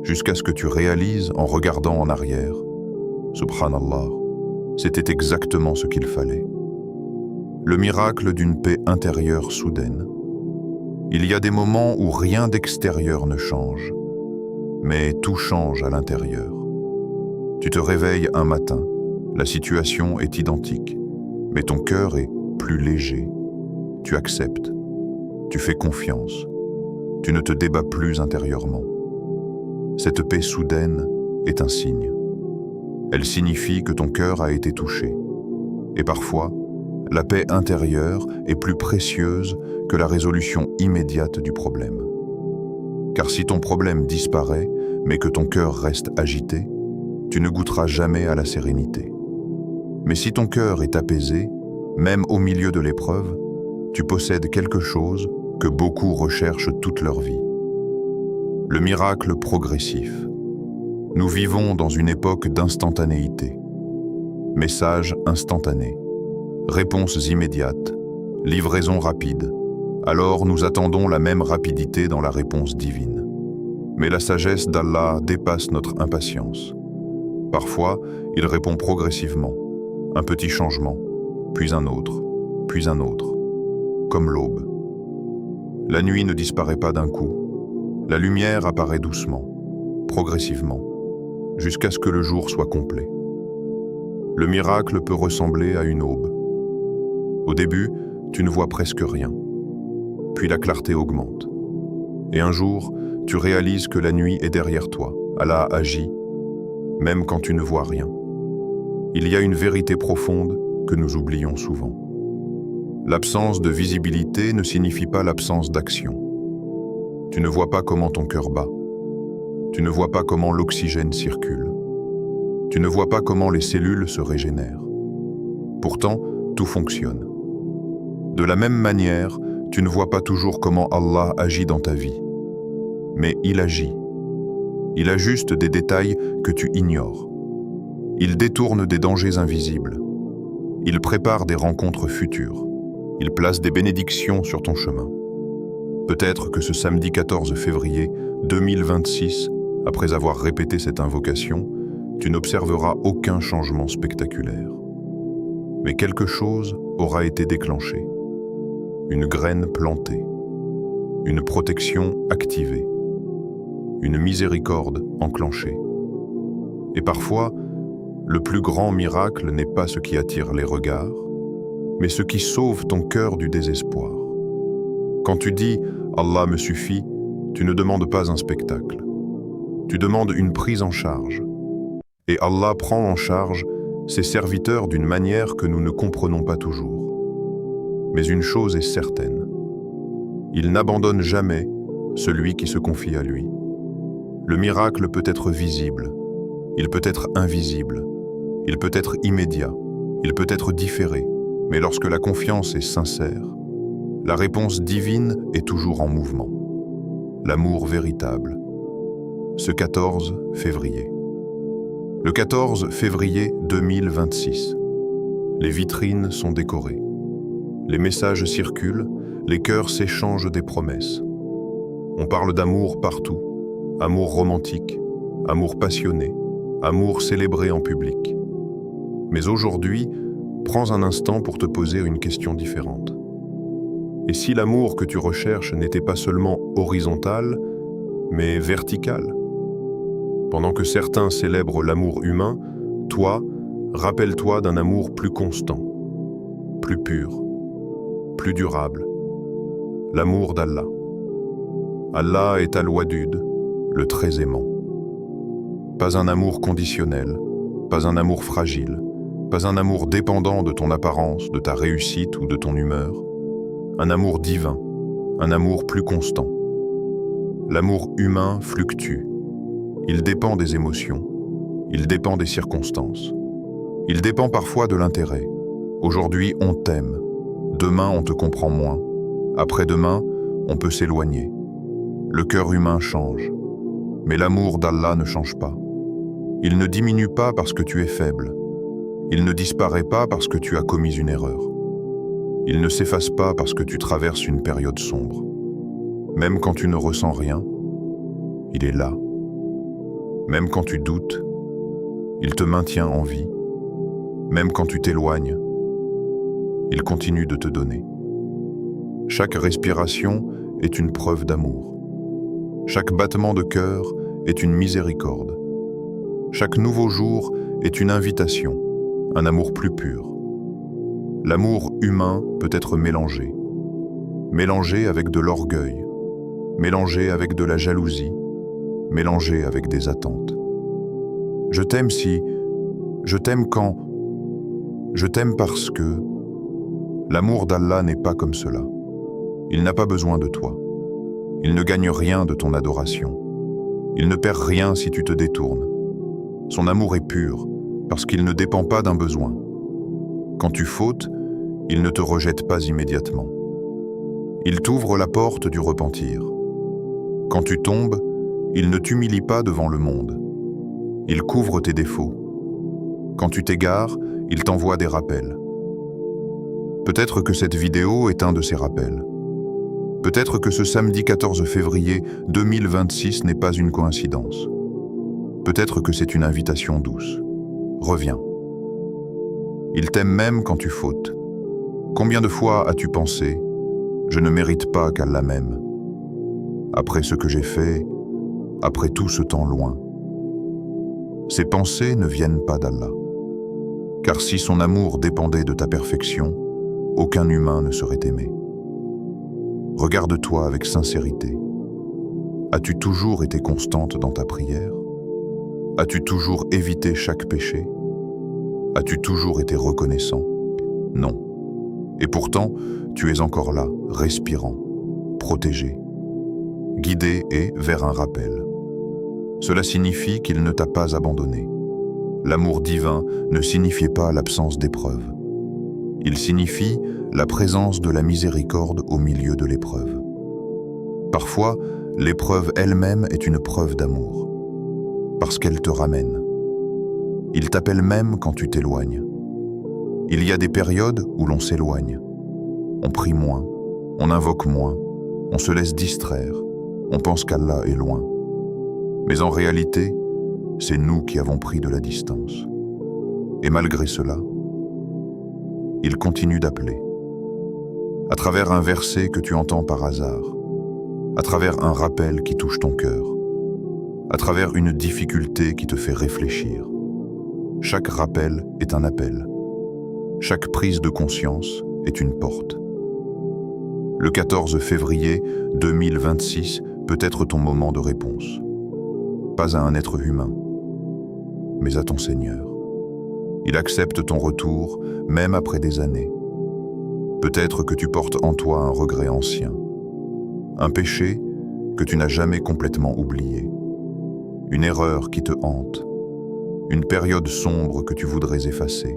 jusqu'à ce que tu réalises en regardant en arrière. Subhanallah, c'était exactement ce qu'il fallait. Le miracle d'une paix intérieure soudaine. Il y a des moments où rien d'extérieur ne change, mais tout change à l'intérieur. Tu te réveilles un matin, la situation est identique, mais ton cœur est plus léger. Tu acceptes, tu fais confiance, tu ne te débats plus intérieurement. Cette paix soudaine est un signe. Elle signifie que ton cœur a été touché. Et parfois, la paix intérieure est plus précieuse que la résolution immédiate du problème. Car si ton problème disparaît, mais que ton cœur reste agité, tu ne goûteras jamais à la sérénité. Mais si ton cœur est apaisé, même au milieu de l'épreuve, tu possèdes quelque chose que beaucoup recherchent toute leur vie. Le miracle progressif. Nous vivons dans une époque d'instantanéité. Messages instantanés, réponses immédiates, livraison rapide. Alors nous attendons la même rapidité dans la réponse divine. Mais la sagesse d'Allah dépasse notre impatience. Parfois, il répond progressivement, un petit changement, puis un autre, comme l'aube. La nuit ne disparaît pas d'un coup. La lumière apparaît doucement, progressivement, jusqu'à ce que le jour soit complet. Le miracle peut ressembler à une aube. Au début, tu ne vois presque rien. Puis la clarté augmente. Et un jour, tu réalises que la nuit est derrière toi. Allah agit, même quand tu ne vois rien. Il y a une vérité profonde que nous oublions souvent. L'absence de visibilité ne signifie pas l'absence d'action. Tu ne vois pas comment ton cœur bat. Tu ne vois pas comment l'oxygène circule. Tu ne vois pas comment les cellules se régénèrent. Pourtant, tout fonctionne. De la même manière, tu ne vois pas toujours comment Allah agit dans ta vie. Mais il agit. Il ajuste des détails que tu ignores. Il détourne des dangers invisibles. Il prépare des rencontres futures. Il place des bénédictions sur ton chemin. Peut-être que ce samedi 14 février 2026, après avoir répété cette invocation, tu n'observeras aucun changement spectaculaire. Mais quelque chose aura été déclenché. Une graine plantée. Une protection activée. Une miséricorde enclenchée. Et parfois, le plus grand miracle n'est pas ce qui attire les regards, mais ce qui sauve ton cœur du désespoir. Quand tu dis « Allah me suffit », tu ne demandes pas un spectacle. Tu demandes une prise en charge. Et Allah prend en charge ses serviteurs d'une manière que nous ne comprenons pas toujours. Mais une chose est certaine. Il n'abandonne jamais celui qui se confie à lui. Le miracle peut être visible, il peut être invisible, il peut être immédiat, il peut être différé, mais lorsque la confiance est sincère, la réponse divine est toujours en mouvement. L'amour véritable. Ce 14 février. Le 14 février 2026. Les vitrines sont décorées. Les messages circulent, les cœurs s'échangent des promesses. On parle d'amour partout, amour romantique, amour passionné, amour célébré en public. Mais aujourd'hui, prends un instant pour te poser une question différente. Et si l'amour que tu recherches n'était pas seulement horizontal, mais vertical? Pendant que certains célèbrent l'amour humain, toi, rappelle-toi d'un amour plus constant, plus pur, plus durable. L'amour d'Allah. Allah est Al-Wadud, le très aimant. Pas un amour conditionnel, pas un amour fragile, pas un amour dépendant de ton apparence, de ta réussite ou de ton humeur. Un amour divin, un amour plus constant. L'amour humain fluctue. Il dépend des émotions, il dépend des circonstances. Il dépend parfois de l'intérêt. Aujourd'hui, on t'aime. Demain, on te comprend moins. Après-demain, on peut s'éloigner. Le cœur humain change. Mais l'amour d'Allah ne change pas. Il ne diminue pas parce que tu es faible. Il ne disparaît pas parce que tu as commis une erreur. Il ne s'efface pas parce que tu traverses une période sombre. Même quand tu ne ressens rien, il est là. Même quand tu doutes, il te maintient en vie. Même quand tu t'éloignes, il continue de te donner. Chaque respiration est une preuve d'amour. Chaque battement de cœur est une miséricorde. Chaque nouveau jour est une invitation, un amour plus pur. L'amour humain peut être mélangé. Mélangé avec de l'orgueil, mélangé avec de la jalousie, mélangé avec des attentes. Je t'aime si, je t'aime quand, je t'aime parce que. L'amour d'Allah n'est pas comme cela. Il n'a pas besoin de toi. Il ne gagne rien de ton adoration. Il ne perd rien si tu te détournes. Son amour est pur parce qu'il ne dépend pas d'un besoin. Quand tu fautes, il ne te rejette pas immédiatement. Il t'ouvre la porte du repentir. Quand tu tombes, il ne t'humilie pas devant le monde. Il couvre tes défauts. Quand tu t'égares, il t'envoie des rappels. Peut-être que cette vidéo est un de ces rappels. Peut-être que ce samedi 14 février 2026 n'est pas une coïncidence. Peut-être que c'est une invitation douce. Reviens. Il t'aime même quand tu fautes. Combien de fois as-tu pensé « Je ne mérite pas qu'Allah m'aime » après ce que j'ai fait, après tout ce temps loin? Ces pensées ne viennent pas d'Allah. Car si son amour dépendait de ta perfection, aucun humain ne serait aimé. Regarde-toi avec sincérité. As-tu toujours été constante dans ta prière? As-tu toujours évité chaque péché? As-tu toujours été reconnaissant? Non. Et pourtant, tu es encore là, respirant, protégé, guidé et vers un rappel. Cela signifie qu'il ne t'a pas abandonné. L'amour divin ne signifiait pas l'absence d'épreuve. Il signifie la présence de la miséricorde au milieu de l'épreuve. Parfois, l'épreuve elle-même est une preuve d'amour, parce qu'elle te ramène. Il t'appelle même quand tu t'éloignes. Il y a des périodes où l'on s'éloigne. On prie moins, on invoque moins, on se laisse distraire, on pense qu'Allah est loin. Mais en réalité, c'est nous qui avons pris de la distance. Et malgré cela, il continue d'appeler. À travers un verset que tu entends par hasard, à travers un rappel qui touche ton cœur, à travers une difficulté qui te fait réfléchir. Chaque rappel est un appel. Chaque prise de conscience est une porte. Le 14 février 2026 peut être ton moment de réponse. Pas à un être humain, mais à ton Seigneur. Il accepte ton retour, même après des années. Peut-être que tu portes en toi un regret ancien, un péché que tu n'as jamais complètement oublié, une erreur qui te hante, une période sombre que tu voudrais effacer.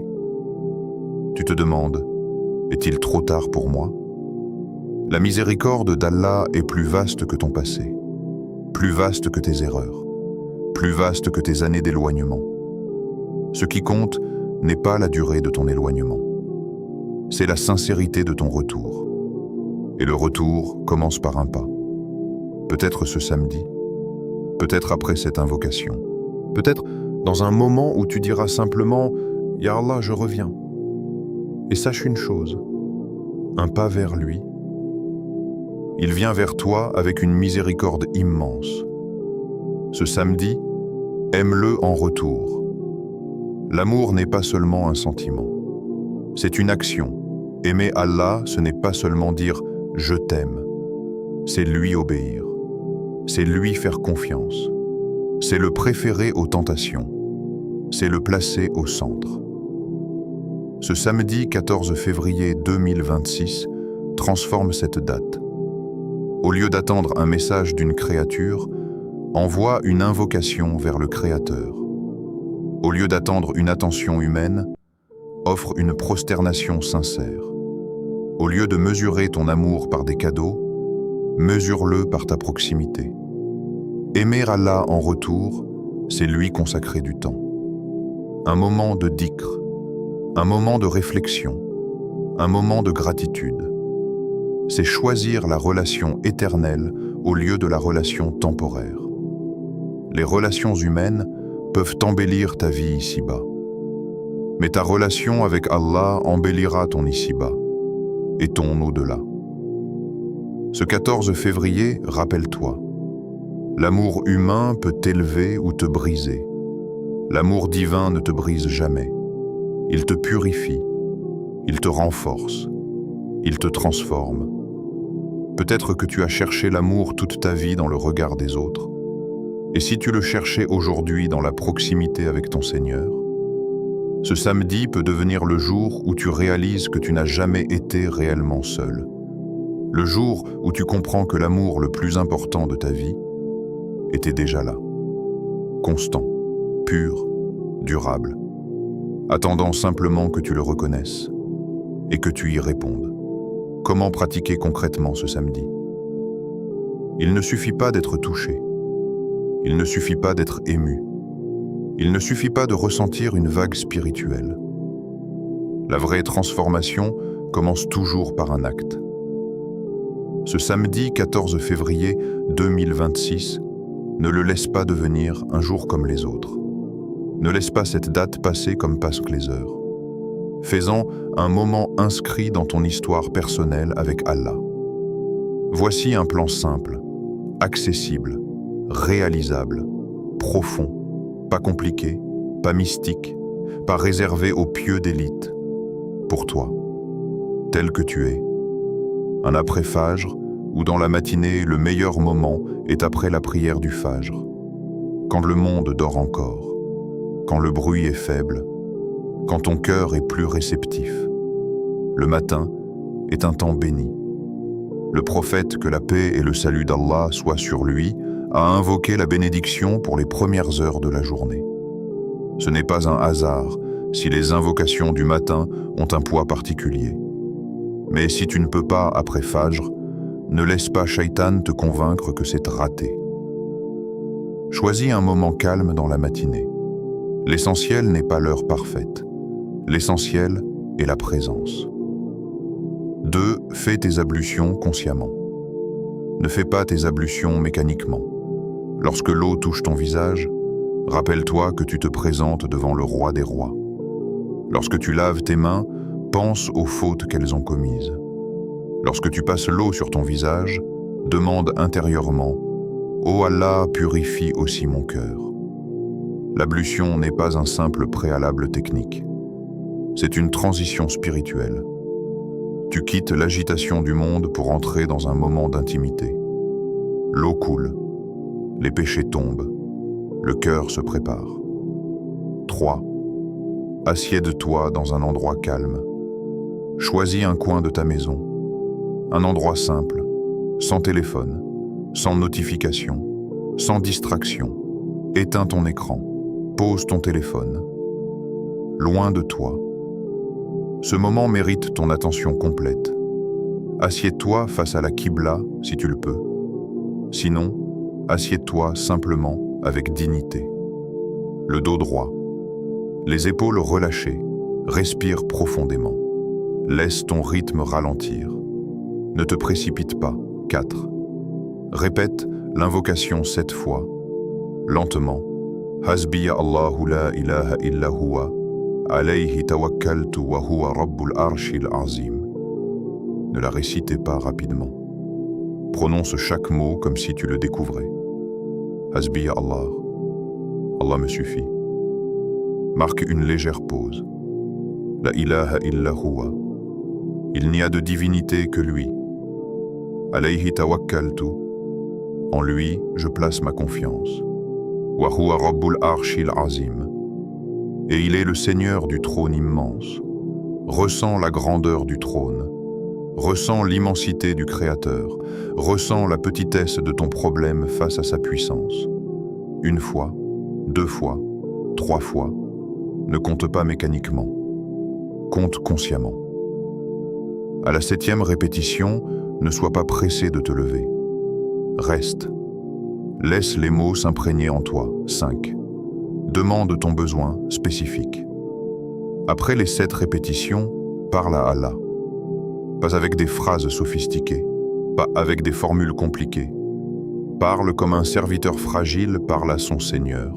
Tu te demandes, est-il trop tard pour moi? La miséricorde d'Allah est plus vaste que ton passé, plus vaste que tes erreurs, plus vaste que tes années d'éloignement. Ce qui compte n'est pas la durée de ton éloignement. C'est la sincérité de ton retour. Et le retour commence par un pas. Peut-être ce samedi, peut-être après cette invocation, peut-être dans un moment où tu diras simplement « Ya Allah, je reviens ». Et sache une chose, un pas vers lui, il vient vers toi avec une miséricorde immense. Ce samedi, aime-le en retour. L'amour n'est pas seulement un sentiment, c'est une action. Aimer Allah, ce n'est pas seulement dire « je t'aime », c'est lui obéir, c'est lui faire confiance, c'est le préférer aux tentations, c'est le placer au centre. Ce samedi 14 février 2026 transforme cette date. Au lieu d'attendre un message d'une créature, envoie une invocation vers le Créateur. Au lieu d'attendre une attention humaine, offre une prosternation sincère. Au lieu de mesurer ton amour par des cadeaux, mesure-le par ta proximité. Aimer Allah en retour, c'est lui consacrer du temps. Un moment de dhikr, un moment de réflexion, un moment de gratitude. C'est choisir la relation éternelle au lieu de la relation temporaire. Les relations humaines peuvent embellir ta vie ici-bas. Mais ta relation avec Allah embellira ton ici-bas et ton au-delà. Ce 14 février, rappelle-toi, l'amour humain peut t'élever ou te briser. L'amour divin ne te brise jamais. Il te purifie, il te renforce, il te transforme. Peut-être que tu as cherché l'amour toute ta vie dans le regard des autres. Et si tu le cherchais aujourd'hui dans la proximité avec ton Seigneur, ce samedi peut devenir le jour où tu réalises que tu n'as jamais été réellement seul. Le jour où tu comprends que l'amour le plus important de ta vie était déjà là. Constant, pur, durable. Attendant simplement que tu le reconnaisses et que tu y répondes. Comment pratiquer concrètement ce samedi? Il ne suffit pas d'être touché. Il ne suffit pas d'être ému. Il ne suffit pas de ressentir une vague spirituelle. La vraie transformation commence toujours par un acte. Ce samedi 14 février 2026, ne le laisse pas devenir un jour comme les autres. Ne laisse pas cette date passer comme passent les heures. Fais-en un moment inscrit dans ton histoire personnelle avec Allah. Voici un plan simple, accessible, réalisable, profond, pas compliqué, pas mystique, pas réservé aux pieux d'élite. Pour toi, tel que tu es. Un après-fajr où dans la matinée, le meilleur moment est après la prière du fajr. Quand le monde dort encore, quand le bruit est faible, quand ton cœur est plus réceptif. Le matin est un temps béni. Le prophète, que la paix et le salut d'Allah soient sur lui, a invoqué la bénédiction pour les premières heures de la journée. Ce n'est pas un hasard si les invocations du matin ont un poids particulier. Mais si tu ne peux pas après Fajr, ne laisse pas Shaitan te convaincre que c'est raté. Choisis un moment calme dans la matinée. L'essentiel n'est pas l'heure parfaite. L'essentiel est la présence. 2. Fais tes ablutions consciemment. Ne fais pas tes ablutions mécaniquement. Lorsque l'eau touche ton visage, rappelle-toi que tu te présentes devant le roi des rois. Lorsque tu laves tes mains, pense aux fautes qu'elles ont commises. Lorsque tu passes l'eau sur ton visage, demande intérieurement « Ô Allah, purifie aussi mon cœur ». L'ablution n'est pas un simple préalable technique. C'est une transition spirituelle. Tu quittes l'agitation du monde pour entrer dans un moment d'intimité. L'eau coule, les péchés tombent, le cœur se prépare. 3. Assieds-toi dans un endroit calme. Choisis un coin de ta maison, un endroit simple, sans téléphone, sans notification, sans distraction. Éteins ton écran, pose ton téléphone. Loin de toi. Ce moment mérite ton attention complète. Assieds-toi face à la Qibla si tu le peux. Sinon, assieds-toi simplement avec dignité. Le dos droit, Les épaules relâchées, respire profondément. Laisse ton rythme ralentir. Ne te précipite pas. 4. Répète l'invocation 7 fois, lentement. Hasbiya Allahu la ilaha illa huwa, alayhi tawakkaltu wa huwa rabbul arshil azim. Ne la récitez pas rapidement. Prononce chaque mot comme si tu le découvrais. Hasbiya Allah. Allah me suffit. Marque une légère pause. La ilaha illa huwa. Il n'y a de divinité que lui. Alayhi tawakkaltu. En lui, je place ma confiance. Wa huwa rabbul arshil azim. Et il est le Seigneur du trône immense. Ressens la grandeur du trône. Ressens l'immensité du Créateur. Ressens la petitesse de ton problème face à sa puissance. Une fois, 2 fois, 3 fois. Ne compte pas mécaniquement. Compte consciemment. À la 7e répétition, ne sois pas pressé de te lever. Reste. Laisse les mots s'imprégner en toi. 5. Demande ton besoin spécifique. Après les 7 répétitions, parle à Allah. Pas avec des phrases sophistiquées, pas avec des formules compliquées. Parle comme un serviteur fragile parle à son Seigneur.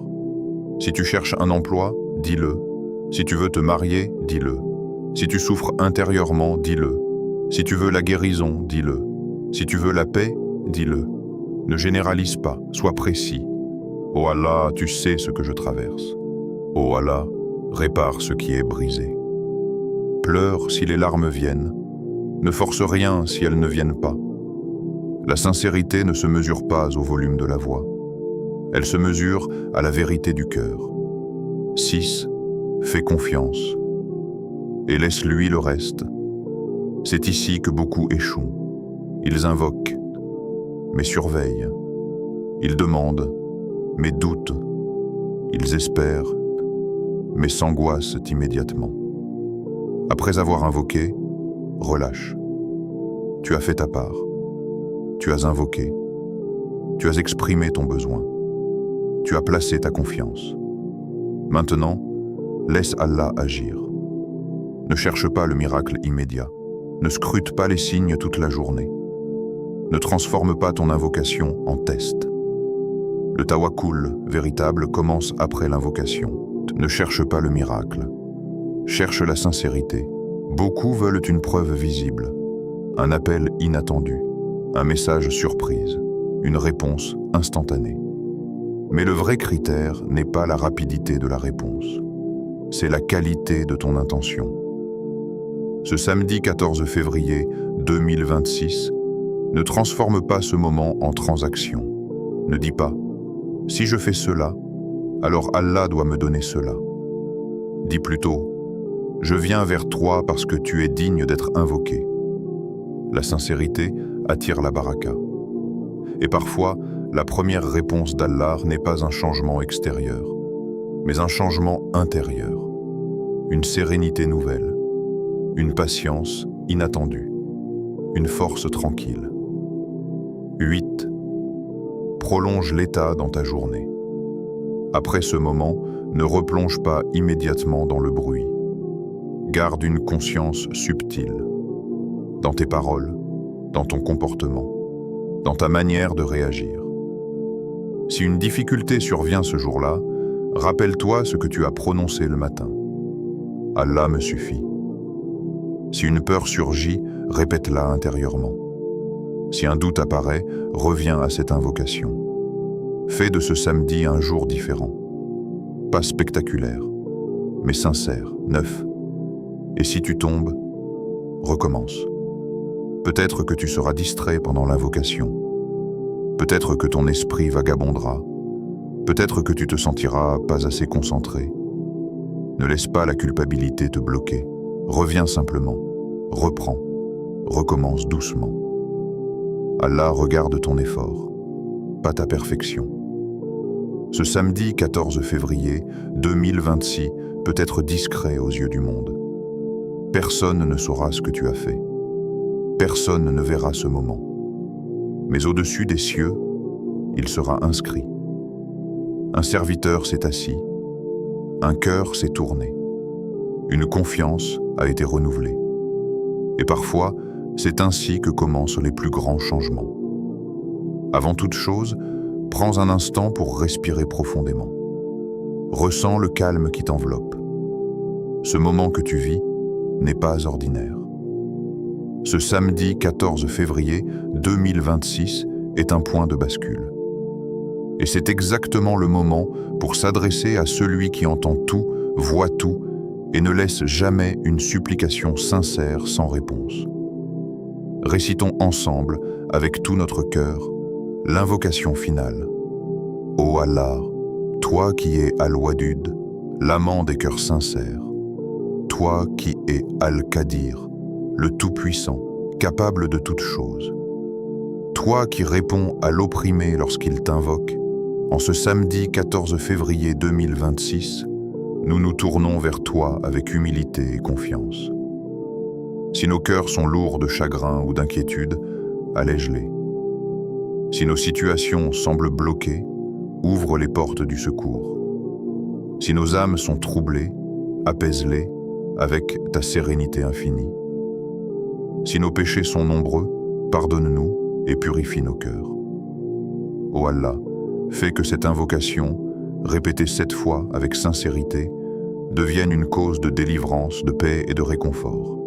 Si tu cherches un emploi, dis-le. Si tu veux te marier, dis-le. Si tu souffres intérieurement, dis-le. Si tu veux la guérison, dis-le. Si tu veux la paix, dis-le. Ne généralise pas, sois précis. Oh Allah, tu sais ce que je traverse. Oh Allah, répare ce qui est brisé. Pleure si les larmes viennent. Ne force rien si elles ne viennent pas. La sincérité ne se mesure pas au volume de la voix. Elle se mesure à la vérité du cœur. 6. Fais confiance. Et laisse-lui le reste. C'est ici que beaucoup échouent. Ils invoquent, mais surveillent. Ils demandent, mais doutent. Ils espèrent, mais s'angoissent immédiatement. Après avoir invoqué, relâche. Tu as fait ta part. Tu as invoqué. Tu as exprimé ton besoin. Tu as placé ta confiance. Maintenant, laisse Allah agir. Ne cherche pas le miracle immédiat. Ne scrute pas les signes toute la journée. Ne transforme pas ton invocation en test. Le tawakkul véritable commence après l'invocation. Ne cherche pas le miracle. Cherche la sincérité. Beaucoup veulent une preuve visible, un appel inattendu, un message surprise, une réponse instantanée. Mais le vrai critère n'est pas la rapidité de la réponse, c'est la qualité de ton intention. Ce samedi 14 février 2026, ne transforme pas ce moment en transaction. Ne dis pas « si je fais cela, alors Allah doit me donner cela ». Dis plutôt « je viens vers toi parce que tu es digne d'être invoqué ». La sincérité attire la baraka. Et parfois, la première réponse d'Allah n'est pas un changement extérieur, mais un changement intérieur, une sérénité nouvelle, une patience inattendue, une force tranquille. 8. Prolonge l'état dans ta journée. Après ce moment, ne replonge pas immédiatement dans le bruit. Garde une conscience subtile, dans tes paroles, dans ton comportement, dans ta manière de réagir. Si une difficulté survient ce jour-là, rappelle-toi ce que tu as prononcé le matin. Allah me suffit. Si une peur surgit, répète-la intérieurement. Si un doute apparaît, reviens à cette invocation. Fais de ce samedi un jour différent. Pas spectaculaire, mais sincère. 9. Et si tu tombes, recommence. Peut-être que tu seras distrait pendant l'invocation. Peut-être que ton esprit vagabondera. Peut-être que tu te sentiras pas assez concentré. Ne laisse pas la culpabilité te bloquer. Reviens simplement. Reprends. Recommence doucement. Allah regarde ton effort, pas ta perfection. Ce samedi 14 février 2026 peut être discret aux yeux du monde. Personne ne saura ce que tu as fait. Personne ne verra ce moment. Mais au-dessus des cieux, il sera inscrit. Un serviteur s'est assis. un cœur s'est tourné. Une confiance a été renouvelée. Et parfois, c'est ainsi que commencent les plus grands changements. Avant toute chose, prends un instant pour respirer profondément. Ressens le calme qui t'enveloppe. Ce moment que tu vis n'est pas ordinaire. Ce samedi 14 février 2026 est un point de bascule. Et c'est exactement le moment pour s'adresser à celui qui entend tout, voit tout et ne laisse jamais une supplication sincère sans réponse. Récitons ensemble, avec tout notre cœur, l'invocation finale. Ô Allah, toi qui es Al-Wadud, l'amant des cœurs sincères, toi qui es Al-Qadir, le Tout-Puissant, capable de toutes choses, toi qui réponds à l'opprimé lorsqu'il t'invoque, en ce samedi 14 février 2026, nous nous tournons vers toi avec humilité et confiance. Si nos cœurs sont lourds de chagrin ou d'inquiétude, allège-les. Si nos situations semblent bloquées, ouvre les portes du secours. Si nos âmes sont troublées, apaise-les avec ta sérénité infinie. Si nos péchés sont nombreux, pardonne-nous et purifie nos cœurs. Ô Allah, fais que cette invocation, répétée 7 fois avec sincérité, devienne une cause de délivrance, de paix et de réconfort.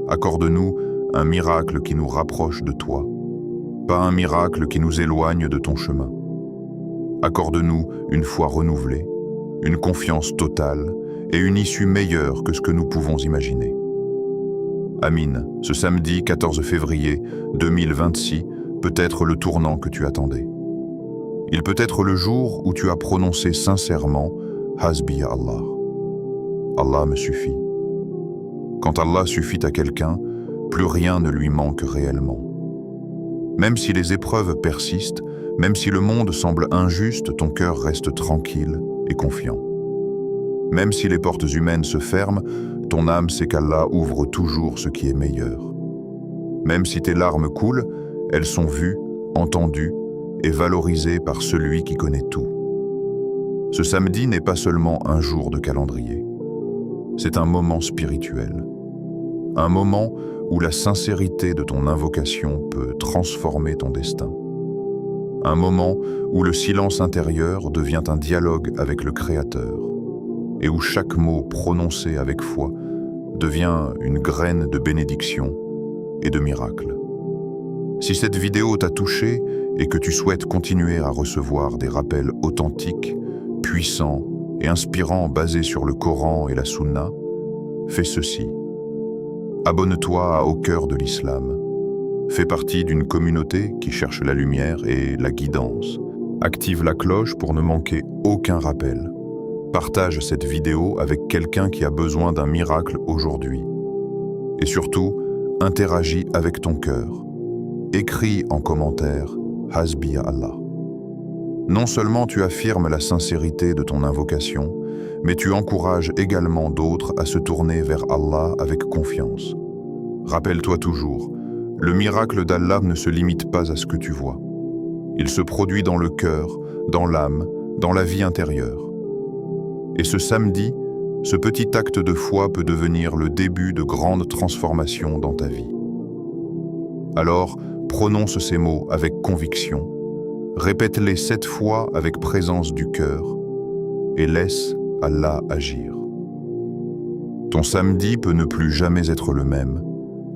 Accorde-nous un miracle qui nous rapproche de toi, pas un miracle qui nous éloigne de ton chemin. Accorde-nous une foi renouvelée, une confiance totale et une issue meilleure que ce que nous pouvons imaginer. Amin, ce samedi 14 février 2026 peut être le tournant que tu attendais. Il peut être le jour où tu as prononcé sincèrement « Hasbi ya Allah ». Allah me suffit. Quand Allah suffit à quelqu'un, plus rien ne lui manque réellement. Même si les épreuves persistent, même si le monde semble injuste, ton cœur reste tranquille et confiant. Même si les portes humaines se ferment, ton âme sait qu'Allah ouvre toujours ce qui est meilleur. Même si tes larmes coulent, elles sont vues, entendues et valorisées par celui qui connaît tout. Ce samedi n'est pas seulement un jour de calendrier. C'est un moment spirituel. Un moment où la sincérité de ton invocation peut transformer ton destin. Un moment où le silence intérieur devient un dialogue avec le Créateur et où chaque mot prononcé avec foi devient une graine de bénédiction et de miracle. Si cette vidéo t'a touché et que tu souhaites continuer à recevoir des rappels authentiques, puissants et inspirants basés sur le Coran et la Sunna, fais ceci. Abonne-toi à Au cœur de l'Islam. Fais partie d'une communauté qui cherche la lumière et la guidance. Active la cloche pour ne manquer aucun rappel. Partage cette vidéo avec quelqu'un qui a besoin d'un miracle aujourd'hui. Et surtout, interagis avec ton cœur. Écris en commentaire « Hasbi ya Allah ». Non seulement tu affirmes la sincérité de ton invocation, mais tu encourages également d'autres à se tourner vers Allah avec confiance. Rappelle-toi toujours, le miracle d'Allah ne se limite pas à ce que tu vois. Il se produit dans le cœur, dans l'âme, dans la vie intérieure. Et ce samedi, ce petit acte de foi peut devenir le début de grandes transformations dans ta vie. Alors, prononce ces mots avec conviction, répète-les 7 fois avec présence du cœur et laisse Allah agir. Ton samedi peut ne plus jamais être le même.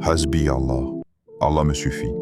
Hasbi Allah. Allah me suffit.